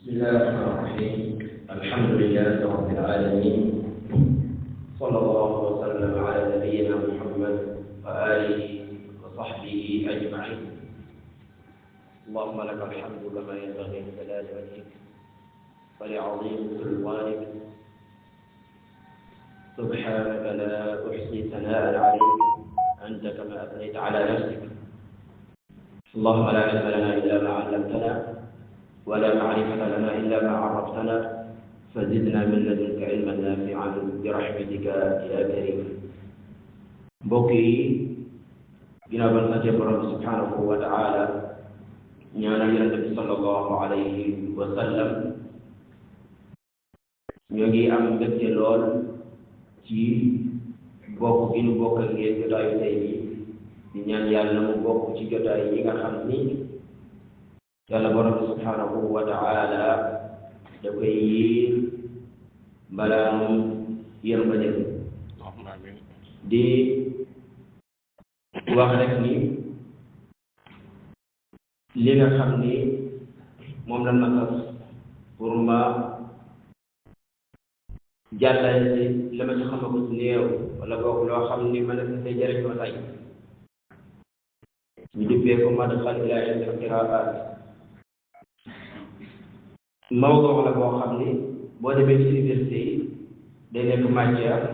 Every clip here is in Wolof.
بسم الله الرحمن الرحيم. الحمد لله رب العالمين، صلى الله وسلم على نبينا محمد وآله وصحبه أجمعين. اللهم لك الحمد كما ينبغي لجلال وجهك ولعظيم سلطانك، سبحانك لا أحصي ثناء عليك أنت كما أثنيت على نفسك. اللهم لا علم لنا إلا ما علمتنا ولا معرفة لنا إلا ما عرفتنا، فزدنا من لدنك علما نافعا برحمتك يا كريم. بوكي ginnaaw ban sante borom subhanahu wa taala ñaanal yonent bi sallallahu alayhi wa sallam, ñoo ngi am mbégte lool ci bokk gi ñu bokk ak yéen jotaayu tey bi di ñaan yàlla mu bokk ci jotaay yi nga xam ni yàlla borom bi subhanahu wa taala da koy yiir mbalaanum yërmandeem. di wax rek ni li nga xam ni moom la ma sas pour ma jàllale si la ma ci xama ko si néew wala boog loo xam ni ma ne sa say jëriñoo tay ñu dippee ko madxal ilaa ilmi al-qiraa'aat. mawdu la boo xam ni boo demee ci université yi day nekk matière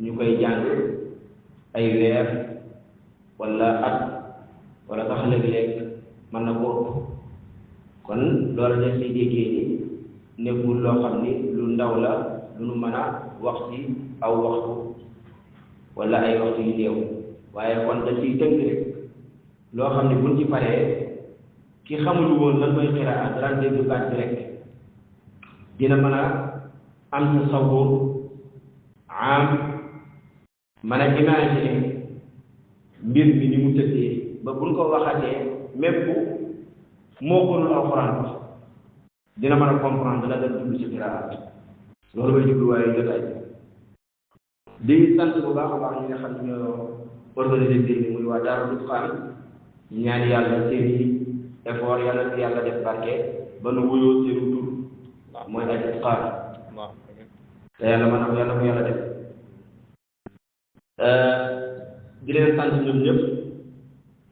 ñu koy jàng ay weer wala at wala sax léeg-léeg mën na ko ëpp. kon loolu dañ siy déggee ni nekkul loo xam ni lu ndaw la lu nu mën a wax ci aw waxtu wala ay waxtu yu néew, waaye kon dañ ciy tënk rek loo xam ne buñ ci paree ki xamul woon lan mooy qiraat daan dégg baat bi rek dina mën a am tasawur am mën a imaginer mbir mi ni mu tëddee ba buñ ko waxatee même bu mokkul alxuraan bi dina mën a comprendre la dañ jublu ci qiraat. loolu mooy jubluwaayu jotaay di sant bu baax a baax ñi nga xam ne ñoo organisé mbir mi muy waa Daaru Dutqaan ñaan yàlla seeni effort yàlla def barke ba nu wuyoo seenu tur mooy ay Dutqaan te yàlla mën na yàlla ko yàlla def. di leen sant ñoom ñëpp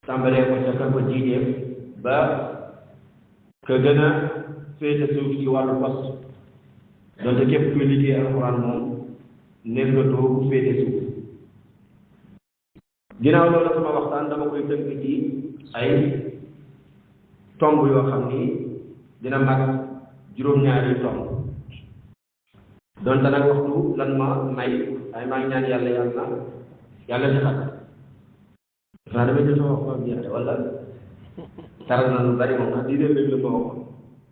tàmbalee ko ca ka ko jiiteef ba ka gën a féete suuf ci wàllu poste, donte képp kuy liggéey alxuraan moom nekkatoo ku féete suuf. ginnaaw loolu sama waxtaan dama koy tënk ci ay tomb yoo xam ni dina mag juróom-ñaari tomb, donte nag waxtu lan ma may ay maa ngi ñaan yàlla defal dafa dama jël sama wax jeex wala taral na lu bari moom ak di rek la ma waxoon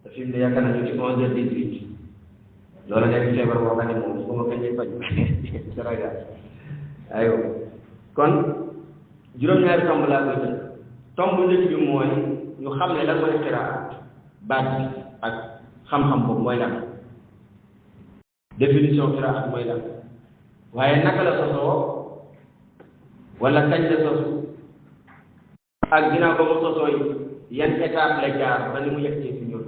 te fi mu ne yaakaar naa ñu ci 11h18 loolu nekk feebar boo xam ne moom su ma kañee faj Sénégal aywa. kon juróom-ñaari tomb laa koy tënk. tomb njëkk bi mooy ñu xam ne lan mooy qiraat, baat bi ak xam-xam boobu mooy lan, définition qiraat mooy lan, waaye naka la sosoo wala kañ la sosu ak ginnaaw ba mu sosoo yi yan étape la jaar ba ni mu yegtee si ñun.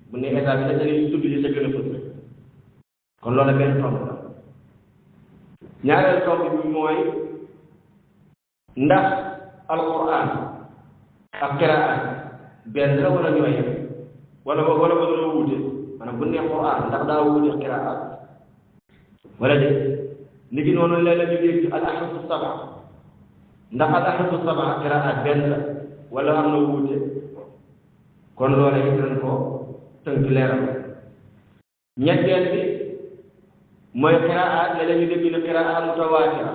bu ne étape bi dañuy tudd li sa gën a fës. kon loolu benn tomb la. ñaareel tomb bi mooy ndax alquran ak qiraat benn la wala ñooy yem wala dañoo wuute. maanaam bu ne quran ndax daa wuute qiraat wala de ni ki noonu la ñu dégg al ahrufu saba ndax al ahrufu saba qiraat benn la wala am na wuute. kon loolu it nañ ko tënk leeral. ñetteel bi mooy qiraat la ñu dégg ne qiraat mutawaatira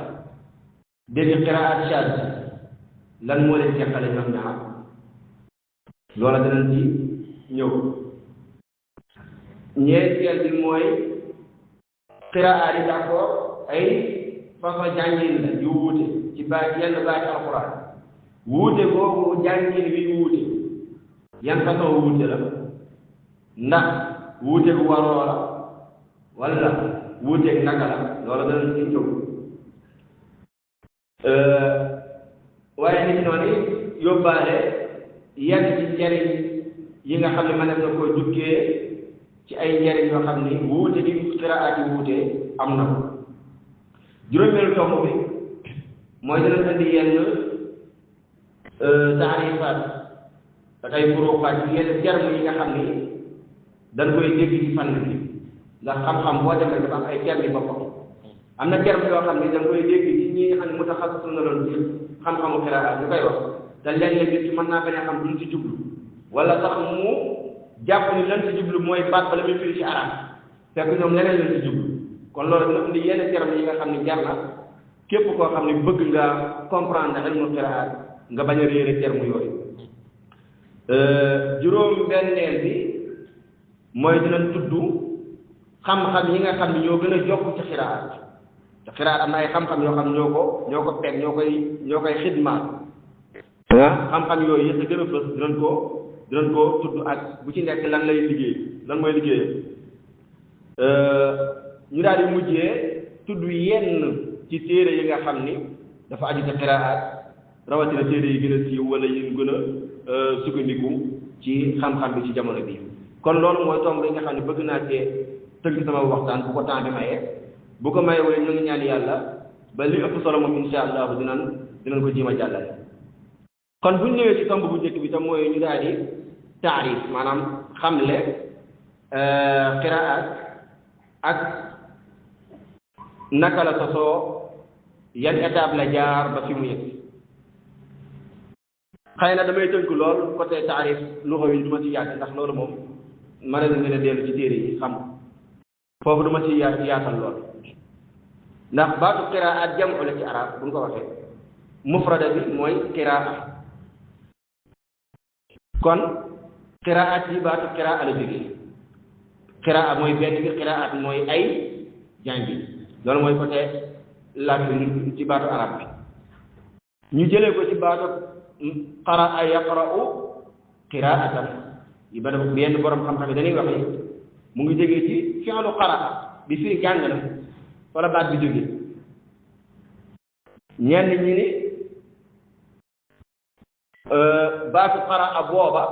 dégg qiraat shaaz lan moo leen teqale ñoom ñaar loola danañ ci ñëw. ñeenteel bi mooy qiraat yi d'accord ay façon jàngin la yu wuute ci baat yenn baat alquran. wuute boobu jàngin wi wuute yan façon wuute la, ndax wuute bu waroo la wala wuuteeg naka la, loolu danañ ci ñëw. waaye nit noonu yóbbaale yenn ci njariñ yi nga xam ne mënees na koo jukkee ci ay njëriñ yoo xam ni wuute di qiraat yi wuute am na ko juróomeelu tomb bi mooy dana indi yenn taarifaat ak ay furuuqaat yenn terme yi nga xam ni dañ koy dégg ci fànn bi ndax xam-xam boo demee dafa am ay terme yi boppam am na terme yoo xam ni dañ koy dégg ci ñi nga xam ne mutaxassisu na loon ci xam-xamu qiraat ñu koy wax te léeg-léeg nit ki mën naa bañ a xam duñ ci jublu wala sax mu jàpp ni lan ci jublu mooy baat ba la muy firi ci arab fekk ñoom leneen lañ ci jublu kon loolu dina indi yenn terme yi nga xam ni jar na képp koo xam ne bëgg nga comprendre ilmu qiraat nga bañ a réere terme yooyu juróom benneel bi mooy dinañ tudd xam-xam yi nga xam ne ñoo gën a jokk ci qiraat te qiraat am na ay xam-xam yoo xam ne ñoo ko peeg ñoo koy xidmaat xam-xam yooyu yëpp gën a fës dinañ ko tudd ak bu ci nekk lan lay liggéey lan mooy liggéeyam ñu daal di mujjee tudd yenn ci téere yi nga xam ni dafa aju ci qiraat rawatina téere yi gën a siiw wala yi gën a sukkandiku ci xam-xam bi ci jamono bi kon loolu mooy tomb yi nga xam ne bëgg naa cee tënk sama waxtaan bu ko temps bi mayee bu ko mayee wala ñu ngi ñaan yàlla ba li ëpp solo moom insha allah dinañ ko jéem a jàllale kon bu ñu ñëwee ci tomb bu njëkk bi tam mooy ñu daal di taarif maanaam xamle qiraat ak naka la sosoo yan étape la jaar ba fi mu yegg xëy na damay tënk lool côté taarif luxa yi du ma ci yàgg ndax loolu moom mën na ngeen a dellu ci téere yi xam foofu du ma ci yaatal lool ndax baatu qiraat jamu la ci arab bu ñu ko waxee mufrada bi mooy qiraat kon qiraat yi baatu qiraat la jógee qiraat mooy benn bi qiraat mooy ay jàngi loolu mooy côté làkk ci baatu arab bi ñu jëlee ko ci baatu qaraa yaqra'u qiraatan yi ba yenn borom xam-xam yi dañuy wax ni mu ngi jógee ci fi'lu qaraa bi firi jàng na wala baat bi jógee ñenn ñi ni baatu qaraa booba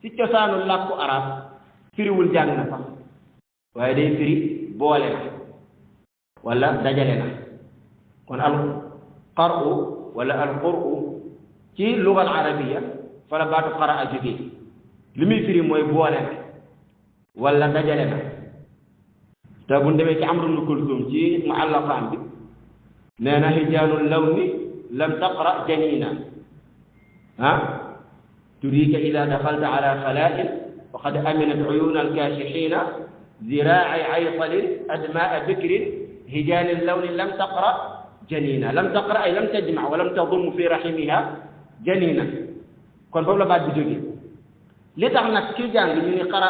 ci cosaanu làkku arab firiwul jàng na sax waaye day firi boole na wala dajale na kon al qaru wala al quru ci lugal arabiya fa la baatu qaraa jógee li muy firi mooy boole na wala dajale na te bu demee ci Amru ibn Kulsum ci muallaqaam bi nee na hijaanul lawni lam taqra janina تريك إذا دخلت على خلاء وقد أمنت عيون الكاشحين ذراعي عيطل أدماء بكر هجان اللون لم تقرأ جنينا لم تقرأ أي لم تجمع ولم تضم في رحمها جنينا كون فولا بعد بجوجي li tax nag kii jàng ñu ni qara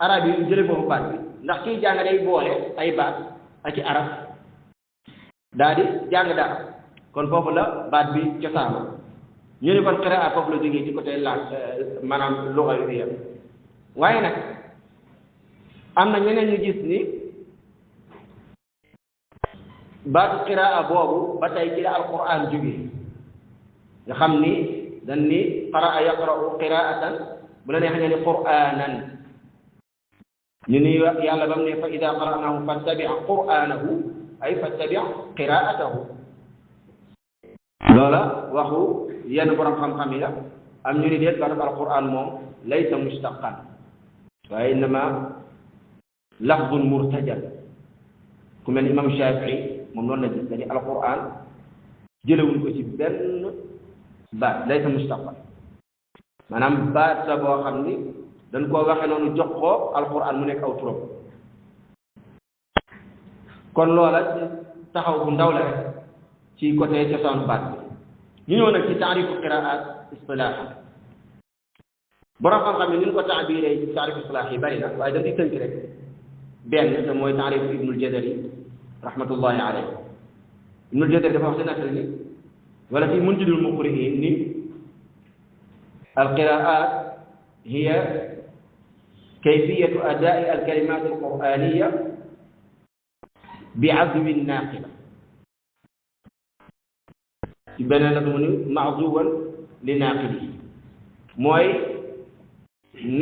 arab yi jële foofu baat bi ndax kii jàng day boole ay baat ak ci arab daa di jàng dara kon foofu la baat bi cosaano ñu ni kon qiraat foofu la jógee ci côté la maanaam luga yu yem waaye nag am na ñeneen ñu gis ni baatu qiraat boobu ba tey ci la alquran jógee nga xam ni dañ ni qaraa yaqra'u qiraatan bu la neexee ne qur'anan ñu ni yàlla ba mu ne fa ida qara'nahu fattabi' qur'anahu ay fattabi' qira'atahu loola waxu yenn borom xam-xam yi la am ñu ni déet baatu alquran moom laysa mustaqan waaye innama lafdun murtajal ku mel ni imam Shafii moom noonu la gis dañu alquran jëlewuñ ko ci benn baat laysa mustaqan maanaam baat la boo xam ni dañ koo waxe noonu jox ko alquran mu nekk aw turam kon loola taxaw bu ndaw la rek ci côté cosaanu baat bi ñu ñëw nag ci taarifu qiraat istilaahan borom xam-xam ni ñu ko taabiree ci taarifu istilaahan yi bari na waaye dañ di tënk rek benn te mooy taarifu ibnul jazari rahmatullahi alayhi ibnul jazari dafa wax si nakal ni wala fi munjidul muqri'in ni القراءات هي كيفية أداء الكلمات القرآنية بعزو الناقلة بنانا معزوا لناقله موي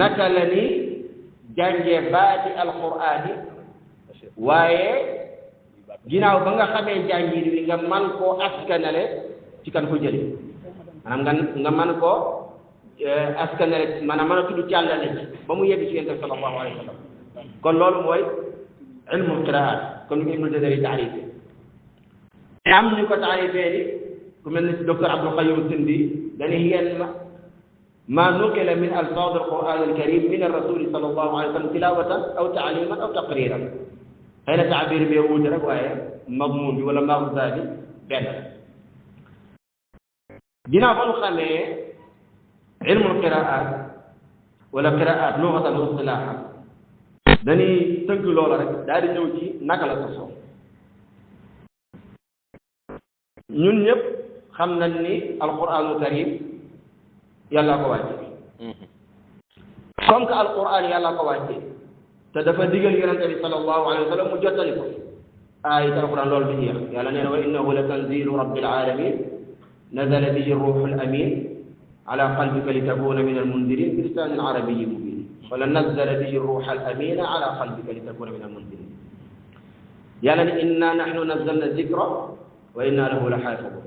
نكلني jàngee baati alquraan yi waaye ginnaaw ba nga xamee jàngin wi nga man koo askanale ci kan ko jële maanaam nga man koo askanale maanaam mën a tudd càllale ci ba mu yegg ci yonent bi sallallahu alayhi wa sallam kon loolu mooy ilmul qiraat comme ni ko Ibnu Jazari taarife am ñu ko taarifee ni ku mel ni docteur Abdul Qayyum Sindi dañu yenn ما نقل من ألفاظ القرآن الكريم من الرسول صلى الله عليه وسلم تلاوة أو تعليما أو تقريرا هنا تعبير بيهود رواية مضمون ولا مغزى بين جنا فلو خمي علم القراءات ولا قراءات لغة واصطلاحا دني تنك لولا رك داري نيوتي نكلا تصو ñun ñep xam nañ ni alquranul karim yàlla ko wàcce comme que alquran yàlla ko wàcce te dafa digal yonente bi sallallahu alayhi wa sallam mu jottali ko ayat alquran loolu du jeex yàlla nee na wa innahu la tanzilu rabbil alamin nazala bihi ruhu al amin ala qalbika litakuna min al mundirin bi lisanin arabiyyin mubin wala nazala bihi ruhu al amin ala qalbika litakuna min al mundirin yàlla ne inna nahnu nazzalna dhikra wa inna lahu la xaafidun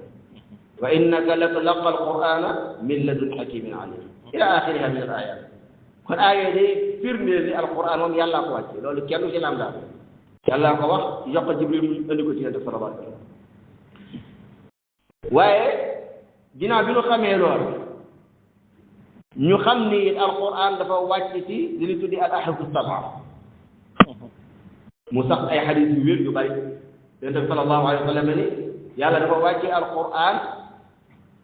وإنك لتلقى القرآن من لدن حكيم عليم إلى آخرها من الآيات kon aaya day firndeel ni alquran moom yàllaa ko wàcce loolu kenn ci lam daal yàllaa ko wax yokk Jibril mu indi ko ci yonent sallallahu alayhi wa sallam waaye ginnaaw bi ñu xamee loolu ñu xam ni alquran dafa wàcc ci li ñu tuddi al ahrufu sab'a mu sax ay xadis yu wér yu bari yonent bi sallallahu alayhi wa sallam ni yàlla dafa wàcce alquran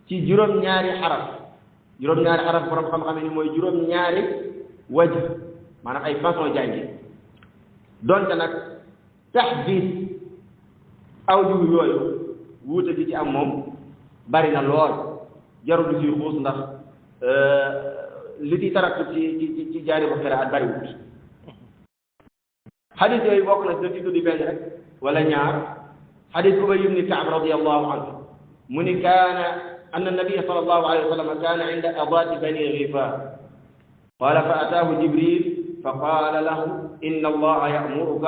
ci juróom-ñaari xaraf borom xam-xam ni mooy juróom-ñaari waj maanaam ay façon jàngi donte nag taxdiis aw jiw yooyu wuute gi ci am moom bari na lool jarul du siy xuus ndax li ci taraktu ci jaari bu xiraat bari wut xadis yooyu bokk na dina ci tuddi benn rek wala ñaar xadis Ubay ibn Ka'b radiyallahu anhu mu ni kaana أن النبي صلى الله عليه وسلم كان عند أضاة بني غفار قال فأتاه جبريل فقال له إن الله يأمرك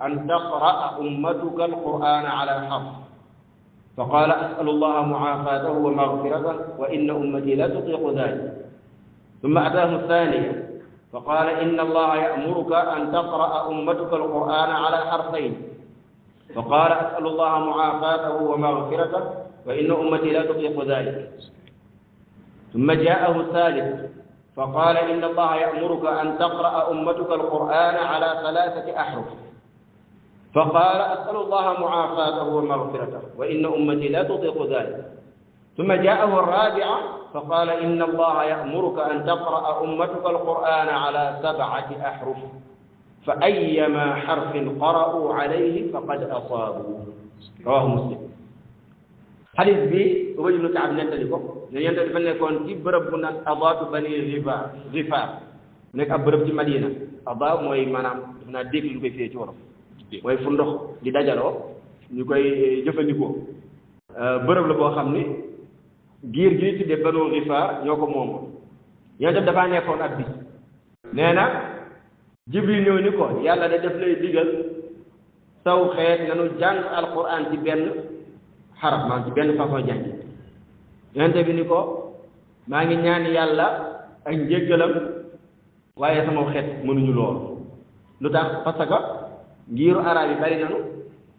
أن تقرأ أمتك القرآن على حرف فقال أسأل الله معافاته ومغفرته وإن أمتي لا تطيق ذلك ثم أتاه الثانية فقال إن الله يأمرك أن تقرأ أمتك القرآن على حرفين فقال أسأل الله معافاته ومغفرته وإن أمتي لا تطيق ذلك ثم جاءه الثالث فقال إن الله يأمرك أن تقرأ أمتك القرآن على 3 أحرف فقال أسأل الله معافاته ومغفرته وإن أمتي لا تطيق ذلك ثم جاءه الرابعة فقال إن الله يأمرك أن تقرأ أمتك القرآن على 7 أحرف فأيما حرف قرأوا عليه فقد أصابوا رواه مسلم xadis bi Ubay ibn Ka'b nettali ko ne yonent dafa nekkoon ci bërëb bu naan Adaatu Bani Gifaar nekk ab bërëb ci Madina Adaa mooy maanaam def naa dégg lu koy fiyee ci wolof mooy fu ndox di dajaloo ñu koy jëfandikoo bërëb la boo xam ni giir gi tudde Banu Gifaar ñoo ko moom yonent dafaa nekkoon ak bis nee na Jibril ñëw ni ko yàlla da def lay digal saw xeet nanu jàng alquran ci benn xaraf maa ci benn façon jàngi yonente bi ni ko maa ngi ñaan yàlla ak njéggalam waaye sama xeet mënuñu loolu lu tax parce que ngiiru arab yi bari nanu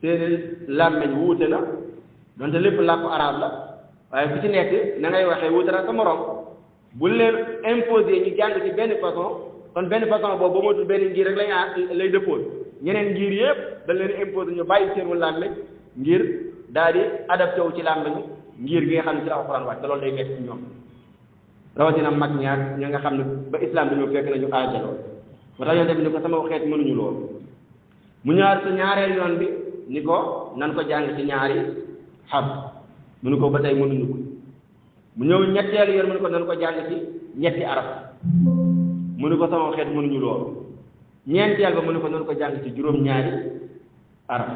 seeni làmmeñ wuute na donte lépp làkku arab la waaye ku ci nekk na ngay waxee wuute na sa morom bu leen imposé ñu jàng ci benn façon kon benn façon boobu ba matul benn ngir rek lay dëppoon ñeneen ngir yëpp dañ leen imposé ñu bàyyi seen làmmeñ ngir daal di adapté wu ci làmbañu ngir gi nga xam ne ci la alxuraan wàcc te loolu day metti ci ñoom rawatina mag ñaar ña nga xam ne ba islam dañoo fekk nañu aaja lool moo tax yonte bi ni ko sama xeet mënuñu loolu mu ñaar sa ñaareel yoon bi ni ko nan ko jàng ci ñaari xarf mu ni ko ba tey mënuñu ko mu ñëw ñetteelu yoon mu ni ko nan ko jàng ci ñetti araf mu ni ko sama xeet mënuñu loolu ñeenteel ba mu ni ko nan ko jàng ci juróom-ñaari araf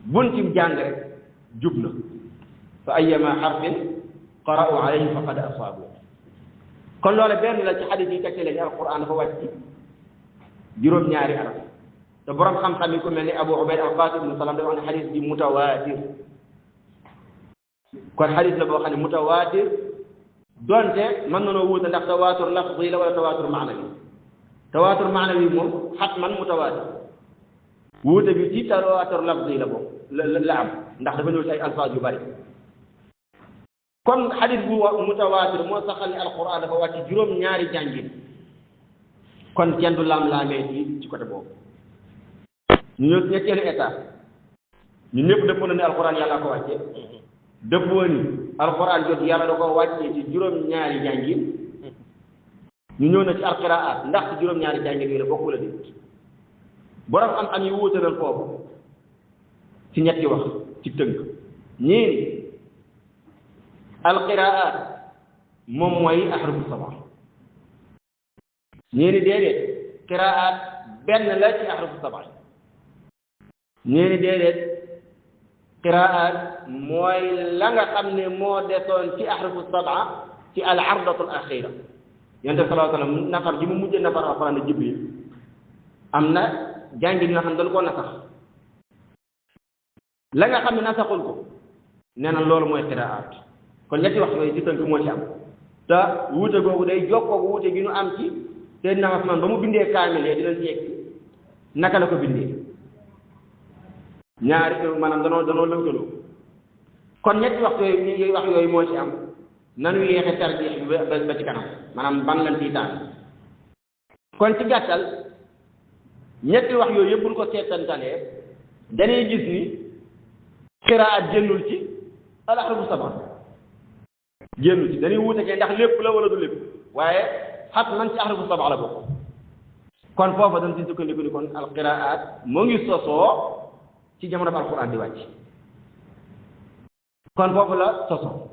bun ci jàng rek jub na fa ayyama harfin qara'u alayhi faqad asaabu kon loolu benn la ci xadis yi tegte leen alquran dafa wàcc juróom-ñaari araf te borom xam-xam yi ku mel ni Abu Ubayd al-Qasim ibn Salam dafa wax ne xadis bi mutawaatir kon xadis la boo xam ne mutawaatir donte mën na noo wuute ndax tawaatur lafzi la wala tawaatur maanawi tawaatur maanawi moom xatman mutawaatir wuute bi ci tawaatur lafzi la bokk la am ndax dafa ñëw ci ay alfaaz yu bari kon xadis bu mutawaatir moo saxal ne alquran dafa wàcc juróom-ñaari jàngin kon kenn du laam-laamee ci côté boobu ñu ñëw ci ñetteelu état ñu ñëpp dëppoo na ne alquran yàlla ko wàcce dëppoo ni alquran jot yàlla da ko wàccee ci juróom-ñaari jàngin ñu ñëw na ci alqiraat ndax ci juróom-ñaari jàngin yooyu la bokku la di borom am yi wuute nañ foofu ci ñetti wax ci tënk ñii ni alqiraat moom mooy ahrufu sab'a ñii ni déedéet qiraat benn la ci ahrufu sab'a ñii ni déedéet qiraat mooy la nga xam ne moo desoon ci ahrufu sab'a ci al ardatul axira yonent bi sallallahu alayhi wa sallam nafar ji mu mujjee nafar alquran ne Jibril am na jàngi nga xam ne dañu ko nasax la nga xam ne nasaxul ko nee na loolu mooy qiraat kon ñetti wax yooyu ci tënk moo ci am te wuute googu day jokkoo wuute gi ñu am ci Seydina Usmaan ba mu bindee kaamile dinañ ci yegg naka la ko bindee ñaari maanaam danoo lënkaloo kon ñetti wax yooyu moo ci am nanu yeexe tarjiix bi ba ci kanam maanaam ban lan ciy tànn kon ci gàttal ñetti wax yooyu yëpp buñ ko seetantalee dañuy gis ni qiraat génnul ci al ahrufu sab'a génnul ci dañuy wuute ke ndax lépp la wala du lépp waaye xat man ci ahrufu sab'a la bokk kon foofa dañ ci sukkandiku ni kon al qiraat moo ngi sosoo ci jamono ba alquran di wàcc kon foofu la sosoo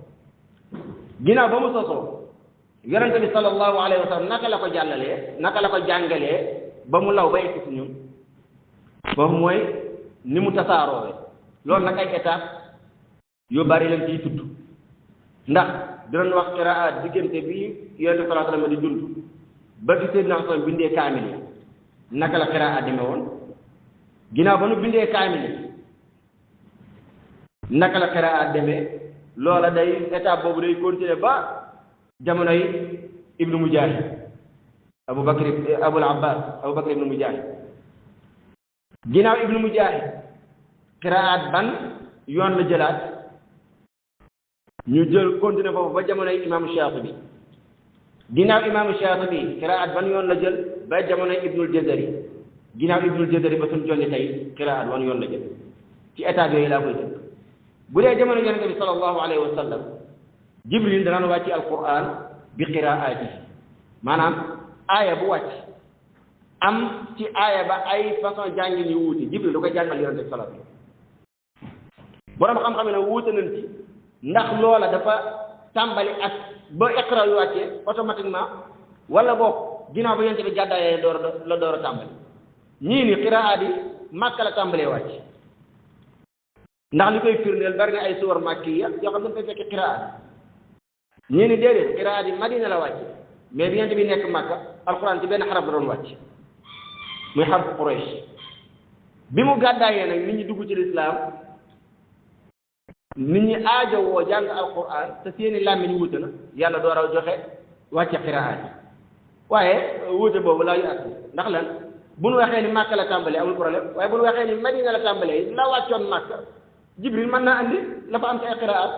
ginnaaw ba mu sosoo yonente bi sallallahu alayhi wa sallam naka la ko jàllalee naka la ko jàngalee ba mu law ba egsi ci ñun foofu mooy ni mu tasaaroowe loolu nag ay étape yu bari lañ ciy tudd ndax dinañ wax qiraat diggante bi yonente bi sallallahu alayhi wa sallam di dund ba fi Seydina Usmaan bindee kaamil yi naka la qiraat demee woon ginnaaw ba nu bindee kaamil yi naka la qiraat demee loola day étape boobu day continuer ba jamonoy ibnu Mujaahid abul abbas ibnu Mujaahid ginnaaw ibnu Mujaahid qiraat ban yoon la jëlaat ñu jël continuer foofu ba jamonoy imaamu Shaatibi ginnaaw imaamu Shaatibi qiraat ban yoon la jël ba jamonoy ibnul Jazari ginnaaw ibnul Jazari ba suñu jonni tey qiraat ban yoon la jël ci étape yooyu laa koy jël bu dee jamono yonente bi sallallahu alayhi wa sallam Jibril danaan wàcc alquran bi qiraati maanaam aaya bu wàcc am ci aaya ba ay façon jàngin yu wuute Jibril da koy jàngal yonente bi sallallahu alayhi wa sallam borom xam-xam ne wuute nañ ci ndax loola dafa tàmbali ak ba iqra yu wàccee automatiquement wala boog ginnaaw ba yonente bi gàddaayee la door a tàmbali ñii ni qiraat yi Makka la tàmbalee wàcc ndax li koy firndeel bari na ay suwar makkiya yoo xam ne dañ fay fekk qiraat ñii ni déedéet qiraat yi Madina la wàcc mais bi yonent bi nekk Makka alquran ci benn xaraf la doon wàcc muy xarfu Quraysh bi mu gàddaayee nag nit ñi dugg ci lislaam nit ñi aajowoo jàng alquran te seeni làmmiñ wuute na yàlla door a joxe wàcce qiraat yi waaye wuute boobu laa yu ak ndax lan bu nu waxee ni Makka la tàmbalee amul problème waaye bu nu waxee ni Madina la tàmbalee la wàccoon Makka Jibril mën naa andi la fa am ci ay qiraat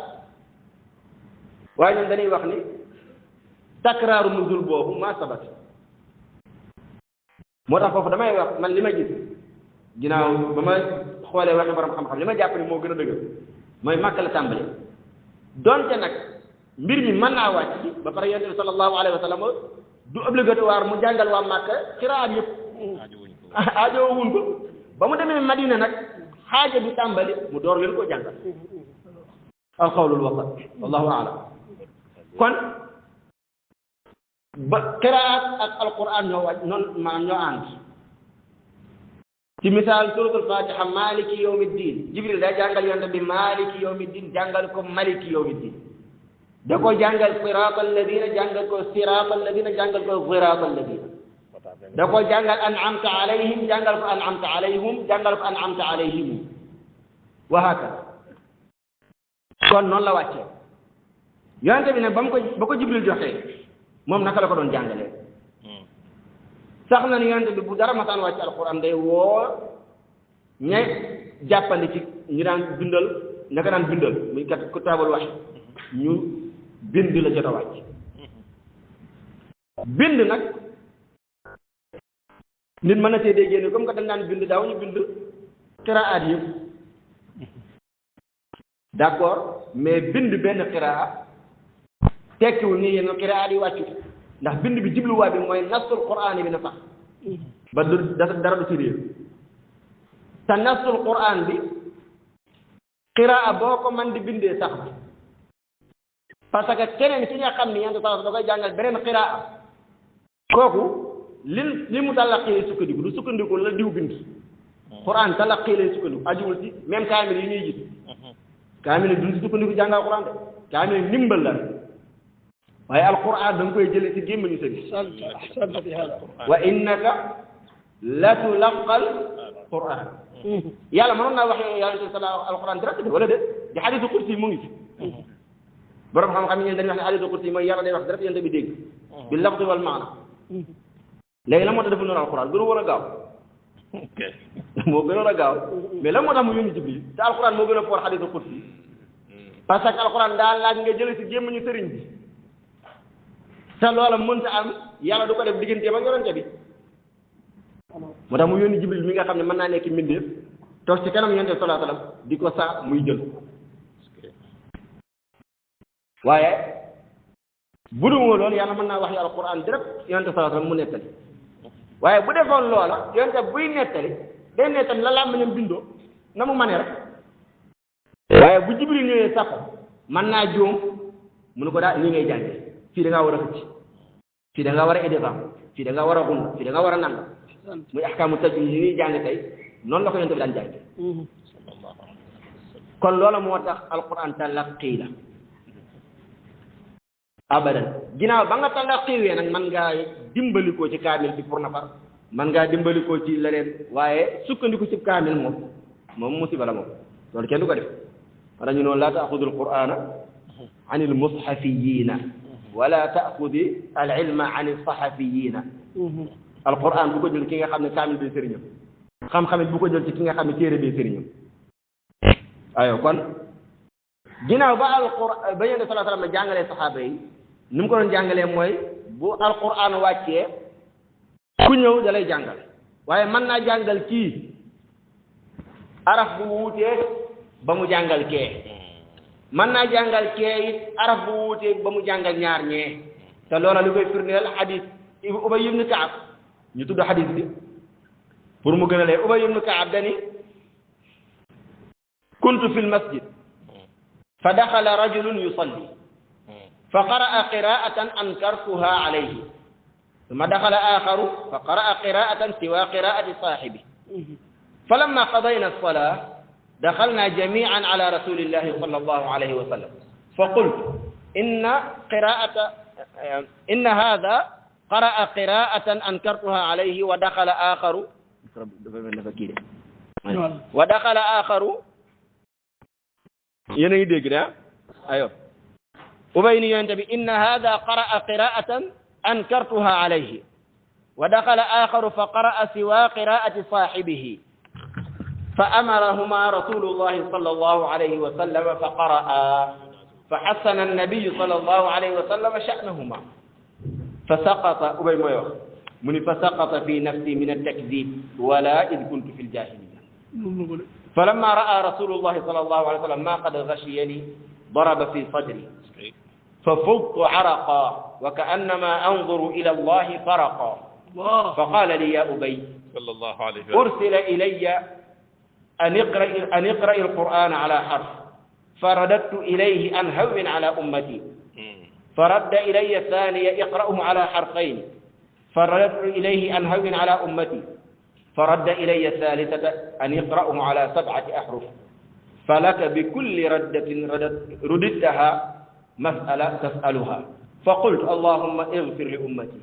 waaye ñoom dañuy wax ni takraaru nuzul boobu maa sabat moo tax foofu damay wax man li ma gis ginnaaw ba ma xoolee waxi borom xam-xam li ma jàpp ni moo gën a dëgër mooy Makka la tàmbale donte nag mbir mi mën naa wàcc ba pare yonent bi sallallahu alayhi wa sallam du obligatoire mu jàngal waa Makka qiraat yëpp aajowuñ ko ba mu demee Madina nag xaaja bi tàmbali mu door leen koo jàngal alqawlul wasat wallahu aalam kon ba qiraat ak alquran ñoo wàcc noonu maanaam ñoo ànd ci misaal suratul fatiha maliki yawmi ddin Jibril day jàngal yonent bi maliki yawmi ddin jàngal ko maliki yawmi ddin da ko jàngal siraatal ladina jàngal ko siraatal ladina jàngal ko siraatal ladina da ko jàngal an'amta alayhim jàngal ko an'amta alayhum jàngal ko an'amta alayhim wa hakada kon noonu la wàccee yonente bi ne ba ko Jibril joxee moom naka la ko doon jàngalee sax na ni yonente bi bu dara masaan wàcce alquran day woo ña jàppandi ci ñu daan bindal naka daan bindal muy kat kutaabul wahyi ñu bind la jot a wàcc bind nag nit mën na see déggee ni comme que dañ daan bind daaw ñu bind qiraat yëpp d'accord mais bind benn qiraa tekkiwul ni yenn qiraat yi wàccu ndax bind bi jubluwaay bi mooy nasul quraan bi na sax ba du dara du ci réer te nasul quraan bi qiraa boo ko man di bindee sax parce que keneen ki nga xam ni yent sax da koy jàngal beneen qiraa kooku li mu talaqi lay sukkandiku du sukkandiku la diw bind quraan talaqi lay sukkandiku ajuwul ci même kaamil yi ñuy gis kaamil duñ ci sukkandiku jàngal quraan de kaamil ndimbal la waaye alquran da nga koy jëlee ci gémmañu sëriñ wa innaka la tulaqal quran yàlla mënoon naa wax yàlla sala alquran direct de wala de di xadisu kursi mu ngi ci borom xam-xam yi dañuy wax ne xadisu kursi mooy yàlla day wax direct yonte bi dégg bi lafdi wal maana léegi la moo tax dafa noonu alquran gënu war a gaaw moo gënoon a gaaw mais la moo tax mu yónni Jibril te alquran moo gën a foor xadisu kursi parce que alquran daa laaj nga jëlee ci gémmañu sëriñ bi te loola mënta am yàlla du ko def digganteem ak yonente bi moo tax mu yónni Jibril mi nga xam ne mën naa nekk mbindeef toog ci kanam yonente bi sallallahu alayhi wasallam di ko saa muy jël waaye bu dul woon loolu yàlla mën naa wax yi alquran direct yonente sallallahu alayhi wasallam mu nettali waaye bu defoon loola yonente buy nettali day nettali la làmmiñam bindoo na mu mane rek waaye bu Jibril ñëwee sax mën naa juum mu ne ko daal nii ngay jàngee fii da ngaa war a xëcc fii da ngaa war a idgham fii da ngaa war a xunn fii da ngaa war a nang muy ahkaamu tajwiid yi ñuy jàng tey noonu la ko yonent bi daan jàng kon loola moo tax alquran talaqi la abadan ginnaaw ba nga talaqiwee nag man ngaa dimbalikoo ci kaamil bi pour nafar man ngaa dimbalikoo ci leneen waaye sukkandiku ci kaamil moom musiba la moom loolu kenn du ko def wala ñu noonu laa taaxudul qur'ana an il mushafiyiina wala taaxudi al ilma an il saxafiyiina alquran bu ko jël ki nga xam ne kaamil bi sëriñam xam-xamit bu ko jël ci ki nga xam ne téere bi sëriñam ayo kon ginnaaw ba alquran ba yonent sallallahu alayhi wasallam jàngalee saxaaba yi ni mu ko doon jàngalee mooy bu alquran wàccee ku ñëw da lay jàngal waaye mën naa jàngal kii araf bu wuutee ba mu jàngal kee mën naa jàngal kee it araf bu wuutee ba mu jàngal ñaar ñee te loola li koy firndeel xadis Ubay ibn Kaab ñu tudd xadis bi pour mu gën a lee Ubay ibn Kaab dani kuntu fi lmasjid fa daxala rajulun yusalli fa qaraa qiraatan ankartuha alayhi ثم دخل آخر فقرأ قراءة سوى قراءة صاحبه فلما قضينا الصلاة دخلنا جميعا على رسول الله صلى الله عليه وسلم فقلت إن هذا قرأ قراءة أنكرتها عليه ودخل آخر أيوه وبين ينتبه إن هذا قرأ قراءة أنكرتها عليه ودخل آخر فقرأ سوى قراءة صاحبه فأمرهما رسول الله صلى الله عليه وسلم فقرأ فحسن النبي صلى الله عليه وسلم شأنهما فسقط فسقط في نفسي من التكذيب ولا إذ كنت في الجاهلية فلما رأى رسول الله صلى الله عليه وسلم ما قد غشيني ضرب في صدري ففضت عرقا وكأنما أنظر إلى الله فرقا فقال لي يا أبي صلى الله عليه وسلم أرسل إلي أن اقرأ القرآن على حرف فرددت إليه أن هون على أمتي فرد إلي الثانية اقرأه على حرفين فرددت إليه أن هون على أمتي فرد إلي الثالثة أن يقرأه على 7 أحرف فلك بكل ردة رددتها مسألة تسألها فقلت اللهم اغفر لأمتي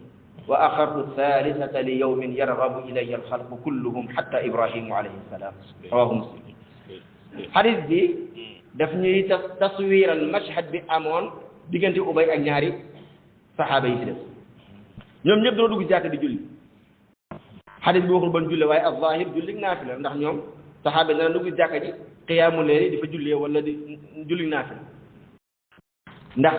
وأخرت الثالثة ليوم يرغب إلي الخلق كلهم حتى إبراهيم عليه السلام رواه مسلم حديث دي دفني تصوير المشهد بأمون ديغنتي أبي ak ñaari saxaaba yi ci def ñoom ñëpp doo dugg jàkk di julli xadis bi waxul ban julli waaye az-zahir julli naafila ndax ñoom saxaaba yi dana dugg jàkka ji xiyaamu leeri di fa jullee wala di julli naafila ndax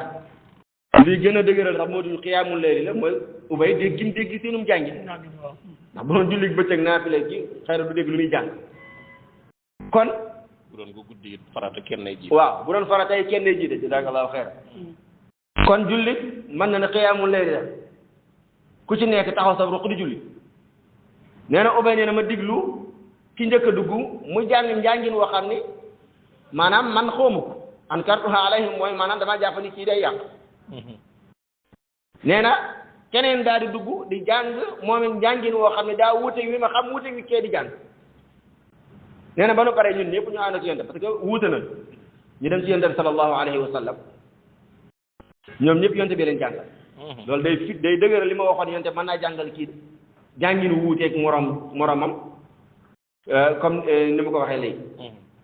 li gën a dëgëral sax moo di xiyaamu leeri la mooy ubay dégg seenum jàngi ndax bu doon julli bëccëg naafila gi xëy na du dégg lu muy jàng kon bu doon ko guddi farata kenn nay jiite waaw bu doon farata kenn nay jiite jazakallahu xayra kon julli mën na ne xiyaamu leeri la ku ci nekk taxaw sa ruq di julli nee na ubay nee na ma diglu ki njëkk a dugg mu jàng njàngin woo xam ni maanaam man xawma ko ankartuha alayhim mooy maanaam damaa jàpp ni kii day yàq nee na keneen daal di dugg di jàng moom it njàngin woo xam ne daa wuute wi ma xam wuute wi kee di jàng nee na ba nu pare ñun ñëpp ñu ànd ak yonte parce que wuute na ñu dem ci yonte bi sallallahu alayhi wa sallam ñoom ñëpp yonte bi leen jàngal loolu day fit day dëgëral li ma waxoon yonte mën naa jàngal kii jàngin wuuteeg moromam comme ni ma ko waxee léegi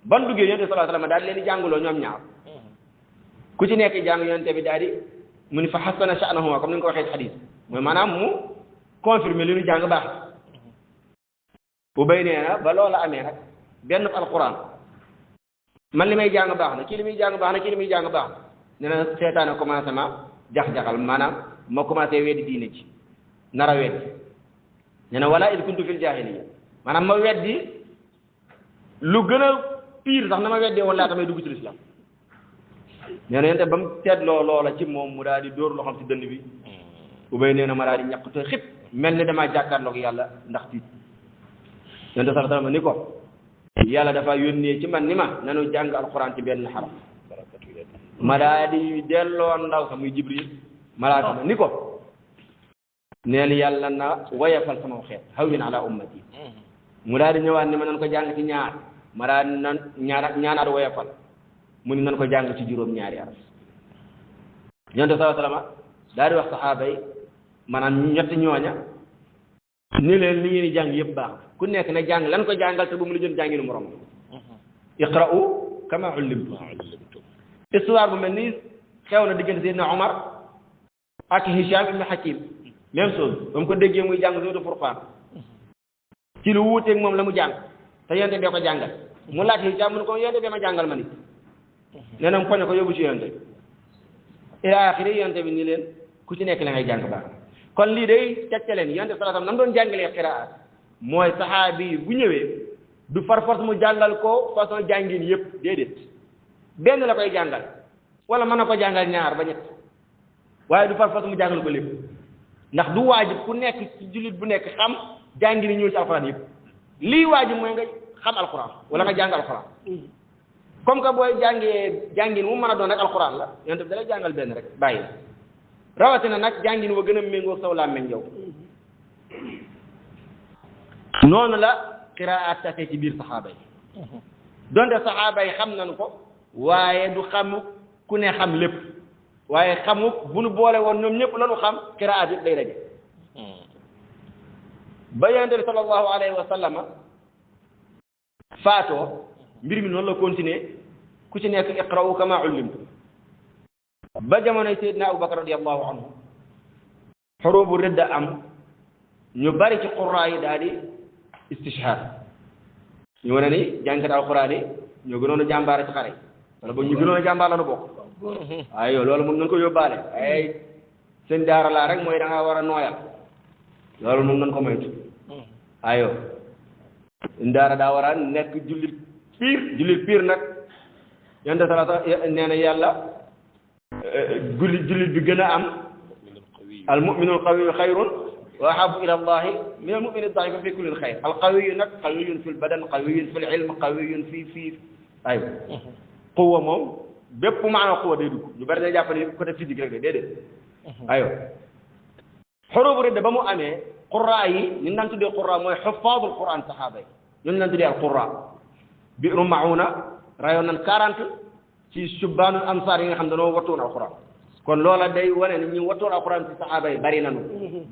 ban duggee yonte sallallahu alayhi wa sallam daal di leen di jàngaloo ñoom ñaar ku ci nekk jàng yonte bi daal di mu ni fa xasana sha'nahuma comme ni nga ko waxee ci xadis mooy maanaam mu confirmer li ñu jàng baax bu bay nee na ba loola amee nag benn alquran man li may jàng baax na kii li muy jàng baax na kii li muy jàng baax na nee na seetaane commencé ma jax-jaxal maanaam ma commencé weddi diine ci nar a weddi nee na wala id kuntu fil jahiliya maanaam ma weddi lu gën a pire sax na ma weddee woon laata may dugg ci l'islam nee na yente ba mu seetloo loola ci moom mu daal di dóor loo xam si dënn bi ubay nee na ma daal di ñàkk te xip mel ni damaa jàkkaarloog yàlla ndax tiit yonte sallallahu alayhi wa sallam ni ko yàlla dafa yónnee ci man ni ma nanu jàng alquran ci benn xaraf ma daal di delloo ndaw sa muy jibril malaaka ma ni ko neel yàlla na wayafal sama xeet hawwin ala ummati mu daal di ñëwaat ni ma nan ko jàng ci ñaar ma daal di nan ñaanaat wayafal mu ni nan ko jàng ci juróom ñaari araf yonte sallallahu alayhi wa sallam daal di wax saxaaba yi maanaam ñetti ñooña ni leen li ngeen di jàng yëpp baax ku nekk na jàng lan ko jàngal te bu mu la jën jànginu morom iqra'u kama ullimtum histoire bu mel ni xew na diggante Seydina Omar ak Hisham ibn Hakim même chose ba mu ko déggee muy jàng sootu Furqaan ci lu wuuteeg moom la mu jàng te yonte bee ko jàngal mu laaj Hisham mu ne ko yonte bee ma jàngal ma nit nee na mu poñe ko yóbbu ci yonte ila axiri yonte bi ni leen ku ci nekk la ngay jàng baax kon lii day tegte leen yonte sallallahu alayhi wasallam nam doon jàngalee qiraat mooy saxaabi yi bu ñëwee du far force mu jàngal ko façon jàngin yëpp déedéet benn la koy jàngal wala mën na ko jàngal ñaar ba ñett waaye du far force mu jàngal ko lépp ndax du waajib ku nekk ci jullit bu nekk xam jàngin yi ñëw ci alxuraan yëpp lii waajib mooy nga xam alxuraan wala nga jàng alxuraan comme que booy jàngee jàngin mu mën a doon rek alxuraan la yonte bi da lay jàngal benn rek bàyyi la rawatina nag jàngin wa gën a méngoo saw làmmeñ yow noonu la qiraat tase ci biir saxaaba yi donte saxaaba yi xam nañu ko waaye du xamu ku ne xam lépp waaye xamu bu nu boole woon ñoom ñëpp lañu xam qiraat yëpp day daje ba yonente bi sallallahu alayhi wa sallama faatoo mbir mi noonu la continuer ku ci nekk iqra'u kama ullimtu ba jamonoy Seydina Abubakar radiyallahu anhu xurubu ridda am ñu bari ci qurraa yi daal di istishhaad ñu wane ni jàngkat alquran yi ñoo gënoon a jàmbaare ci xare yi wala ba ñu gënoon a jàmbaar la nu bokk waaye yow loolu moom nañ ko yóbbaale ay seen daara laa rek mooy da ngaa war a nooyal loolu moom nañ ko moytu ayo seen daara daa war a nekk jullit piir nag yonte salata nee na yàlla jullit bi gën a am al mu'minu al qawiyyu xayrun wa ahabbu ila allahi min al mu'mini ad-da'if fi kulli xayr al qawiyyu nag qawiyyun fi l badan qawiyyun fi l ilm qawiyyun fii aywa quwwa moom bépp maanaam quwwa day dugg ñu bari day jàpp ne côté physique rek de déedéet aywa xurubu ridda ba mu amee qurra yi ñu daan tuddee qurra mooy xuffaadul quran saxaaba yi ñooñu daan tuddee al qurra bi'ru mauna rayoon nañ 40 ci subbaanul ansaar yi nga xam dañoo wattoon alquran kon loola day wane ne ñu wattoon alxuraan ci saxaaba yi bari nañu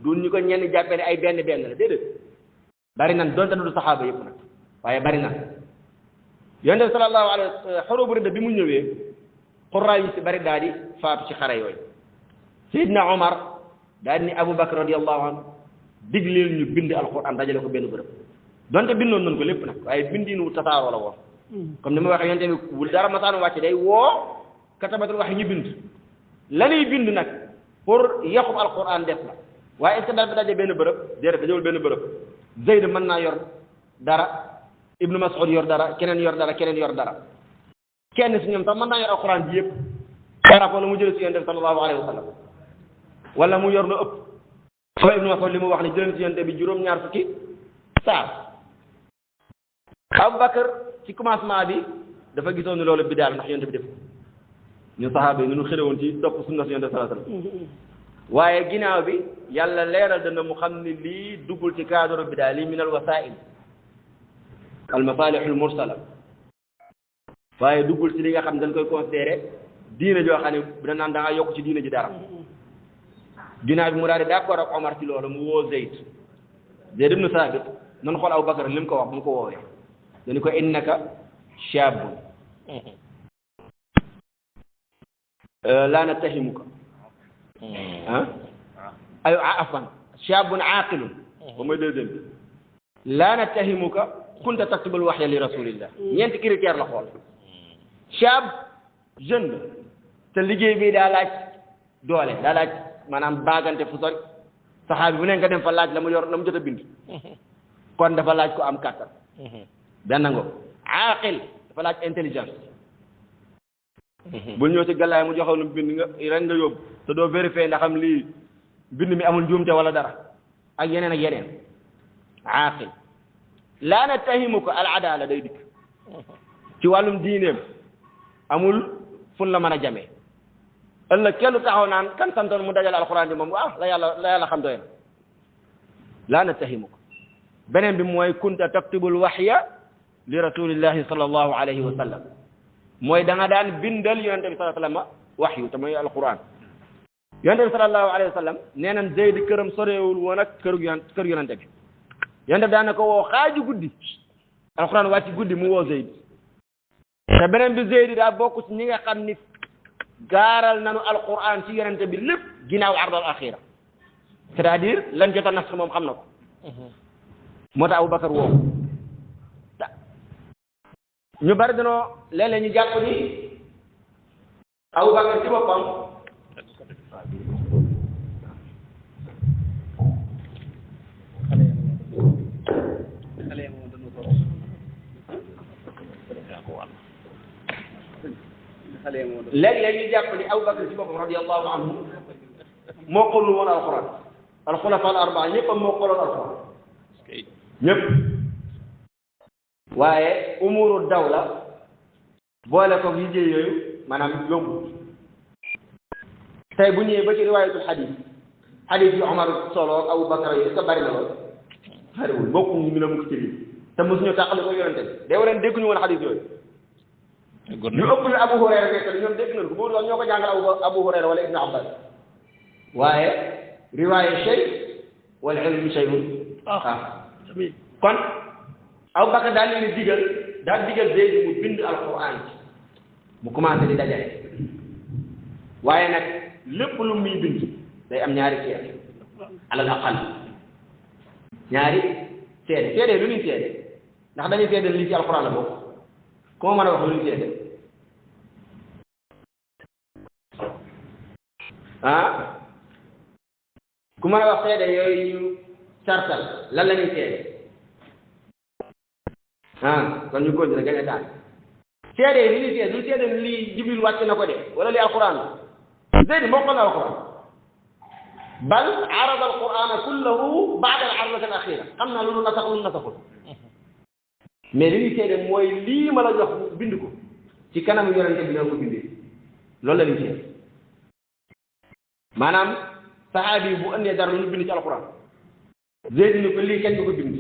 du ñu ko ñenn jàppee ne ay benn la déedéet bari nan donte du saxaaba yëpp nag waaye bari na yonent bi sallallahu alayhi wa sallam xurubu ridda bi mu ñëwee xuraa yi ci bari daal di faatu ci xare yooyu Seydina Omar daal di ni Aboubacar radiyallahu anhu digleel ñu bind alxuraan dajale ko benn bërëb donte bindoon nañ ko lépp nag waaye bindiin wu tasaaroo la woon comme ni ma waxee yonent bi bu dara masaan wàcc day woo katabatul wax ñu bind la ñuy bind nag pour yaqub alquran def la waaye est-ce que daal bi daje benn bërëb déedéet dajewul benn bërëb Zayd mën naa yor dara Ibnu Mas'ud yor dara keneen yor dara keneen yor dara kenn si ñoom sax mën naa yor alquran bi yëpp par rapport la mu jël si yonent bi sallallahu alayhi wa sallam wala mu yor lu ëpp soo Ibnu Mas'ud li mu wax ne jëlee si yonent bi juróom-ñaar fukki saar Aboubacar ci commencement bi dafa gisoon ne loolu bidaa ndax yonent bi def ñu saxaaba yi ñu xërewoon ci topp sunna si yonent sallallahu alayhi wasallam waaye ginnaaw bi yàlla leeral dana mu xam ne lii duggul ci cadre bidaa lii min al wasail al masalih al mursala waaye duggul ci li nga xam ne dañ koy considéré diine joo xam ne da naan da nga yokk ci diine ji dara ginnaaw bi mu daal di d'accord ak Omar ci loolu mu woo Zayd ibn Saabit nan xool Aboubacar li mu ko wax bu mu ko woowee dañu ko innaka shaabun laa nattahimuka ay afan shaabun aaqilun ba mooy deuxième bi laa nattahimuka kunta taktubul waxya li rasulillah ñeenti critère la xool shaab jeune la te liggéey bi daa laaj doole daa laaj maanaam baagante fu sori saxaabi bu ne nga dem fa laaj la mu yor la mu jot a bind kon dafa laaj ko am kàttan benn ngo aaqil dafa laaj intelligence bu ñëw ci gàllaay mu joxew lu bind nga rek nga yóbbu te doo vérifier ndax am lii bind mi amul njuumte wala dara ak yeneen aaqil laa nattahimuka al adala day dikk ci wàllum diineem amul fun la mën a jamee ëllëg kenn taxaw naan kan santoon mu dajal alquran bi moom la yàlla xam doy na laa nattahimuka beneen bi mooy kunta taktubul waxya li rasulillahi sallallahu alayhi wa sallam mooy da nga daan bindal yonente bi sallallahu alayhi wa sallam waxyu te mooy alquran yonente bi sallallahu alayhi wa sallam nee nañ Zayd këram soreewul woon ak kër yonente bi yonente bi daan na ko woo xaaju guddi alquran wàcc guddi mu woo Zayd te beneen bi Zayd daa bokk ci ñi nga xam ni gaaral nanu alquran ci yonente bi lépp ginnaaw ardal axira c'est-à-dire lan jot a nas moom xam na ko moo tax Aboubacar woo ñu bari danoo léeg-léeg ñu jàpp ni Aboubacar ci boppam léeg-léeg ñu jàpp ni Aboubacar ci boppam radiyallahu anhu moo xoolul woon alquran alxulafa al arbaa ñëpp moo xooloon alquran ñëpp waaye umuru dawla boole ko liggéey yooyu maanaam yombu tey bu ñëwee ba ci riwaayatul xadis yi Omar solo ak Aboubacar yi est-ce que bari na lool bariwul bokkuñu ñu ne mu ci biir te mosuñu tàqali ko yonente bi day wareen dégguñu woon xadis yooyu ñu ëpp la Abu Hurayra fekk ñoom dégg nañ ko boobu ñoo ko jàngal Abu Hurayra wala Ibn Abbas waaye riwaaya shay wal ilmu shay'un kon Aboubacar daal leen digal Zayd mu bind alquran mu commencé di dajale waaye nag lépp lu muy bind day am ñaari seede alal aqal ñaari seede lu ñuy seede ndax dañuy seede lii ci alquran la bokk ku ma mën a wax lu ñuy seede ku mën a wax seede yooyu ñu sartal lan la ñuy seede kon ñu continuer gën a daal seede yi li ñuy seede lu seede lii Jibril wàcc na ko de wala li alquran la Zayd moo ko na alquran bal arada alquran kullahu baada al ardat al axira xam naa lu nasaxul mais li ñuy seede mooy lii ma la jox bind ko ci kanam yonente bi na ko bindee loolu la ñuy seede maanaam saxaabi bu andee dara lu ñu bind ci alquran Zayd ni ko lii kenn du ko bind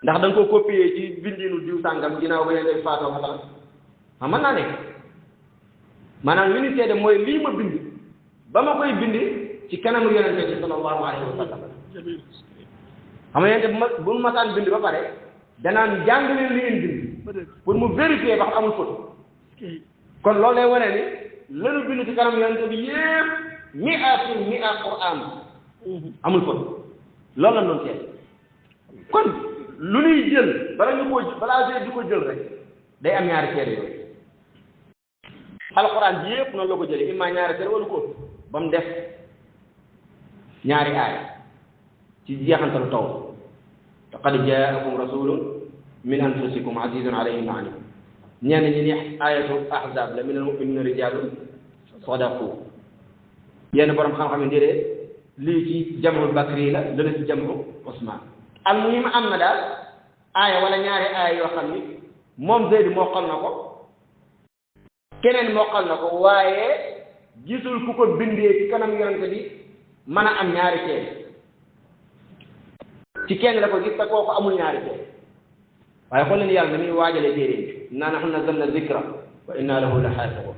ndax da nga ko copier ci bindinu diw sàngam ginnaaw ba yonente bi faatoo masalan mën naa nekk maanaam li ñu seede mooy lii ma bind ba ma koy bind ci kanamu yonente bi sallallahu alayhi wa sallam xam nga yonente bu ma masaan bind ba pare danaan jàng leen li ngeen bind pour mu vérifier ba xam amul faute kon loolu lay wane ni lanu bind ci kanamu yonente bi yépp mia Qur'an amul faute loolu la doon seede kon lu ñuy jël balaa di ko jël rek day am ñaari seede yooyu alquran bi yépp noonu la ko jëlee imma ñaari seede wala ko ba mu def ñaari aaya ci jeexantalu taw laqad jaakum rasulun min anfusikum azizun alayhi ma anittum ñenn ñi ni ayatu ahzab la min al-mu'minina rijalun sadaqu yenn borom xam-xam yi ndéree lii ci jamul bakri la lëna ci jamul Usmaan al muhim am na daal aaya wala ñaari aaya yoo xam ni moom Zayd mokkal na ko keneen mokkal na ko waaye gisul ku ko bindee ci kanam yonente bi mën a am ñaari seede ci kenn la ko gis te kooku amul ñaari seede waaye xool leen yàlla dañuy waajalee téere innaa nahnu nazzalna zikra wa innaa lahu la xaafizuun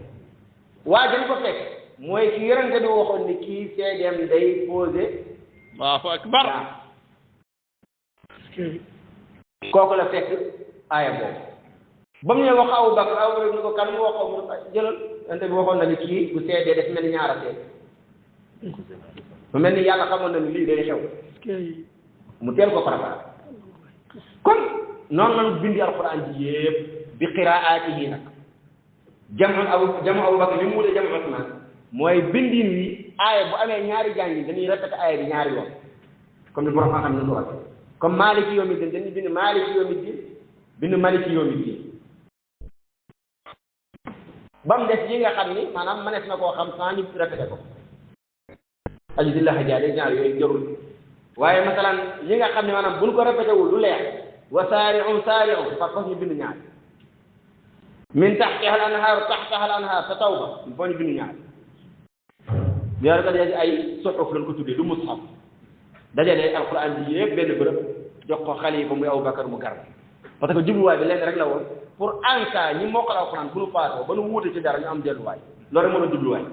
waajal ko fekk mooy ki yonente bi waxoon ni kii seedeem day posé Allahu akbar kooku la fekk aaya boobu ba mu ñëw wax Abu Bakar Abu Bakar ni ko kan mu waxoo mu jëlal yonente bi waxoon na ni kii bu seedee daf mel ni ñaara seede mu mel ni yàlla xamoon na ni lii day xew mu teel ko préparé kon noonu lañu bindi alquran ji yépp bi qiraatihi nag jamu Abu Bakar li mu wute jamu Usmaan mooy bindin wi aaya bu amee ñaari jàngi dañuy répété aaya bi ñaari yoon comme ni borom xam-xam ni ko waxee comme maaliki yawmi din dañuy bind maaliki yawmi din bind maliki yawmi din ba mu des yi nga xam ni maanaam mënees na koo xam sans ñu répété ko aju di la xajaale ñaar yooyu jarul waaye masalan yi nga xam ne maanaam buñ ko répété wul du leer wa saari'un par force ñu bind ñaar min taxtiha al anhaar taxtaha al anhaar sa tawba foo ñu bind ñaar ñaar ko dee ay suxuf lañ ko tuddee du mushaf dajale alquran bi yëpp benn bërëb jox ko xalifa muy Abu Bakar mu garab parce que jubluwaay bi lenn rek la woon pour en cas ñi mokkal alquran bu nu faatoo ba nu wuute ci dara ñu am delluwaay loolu rek moo doon jubluwaay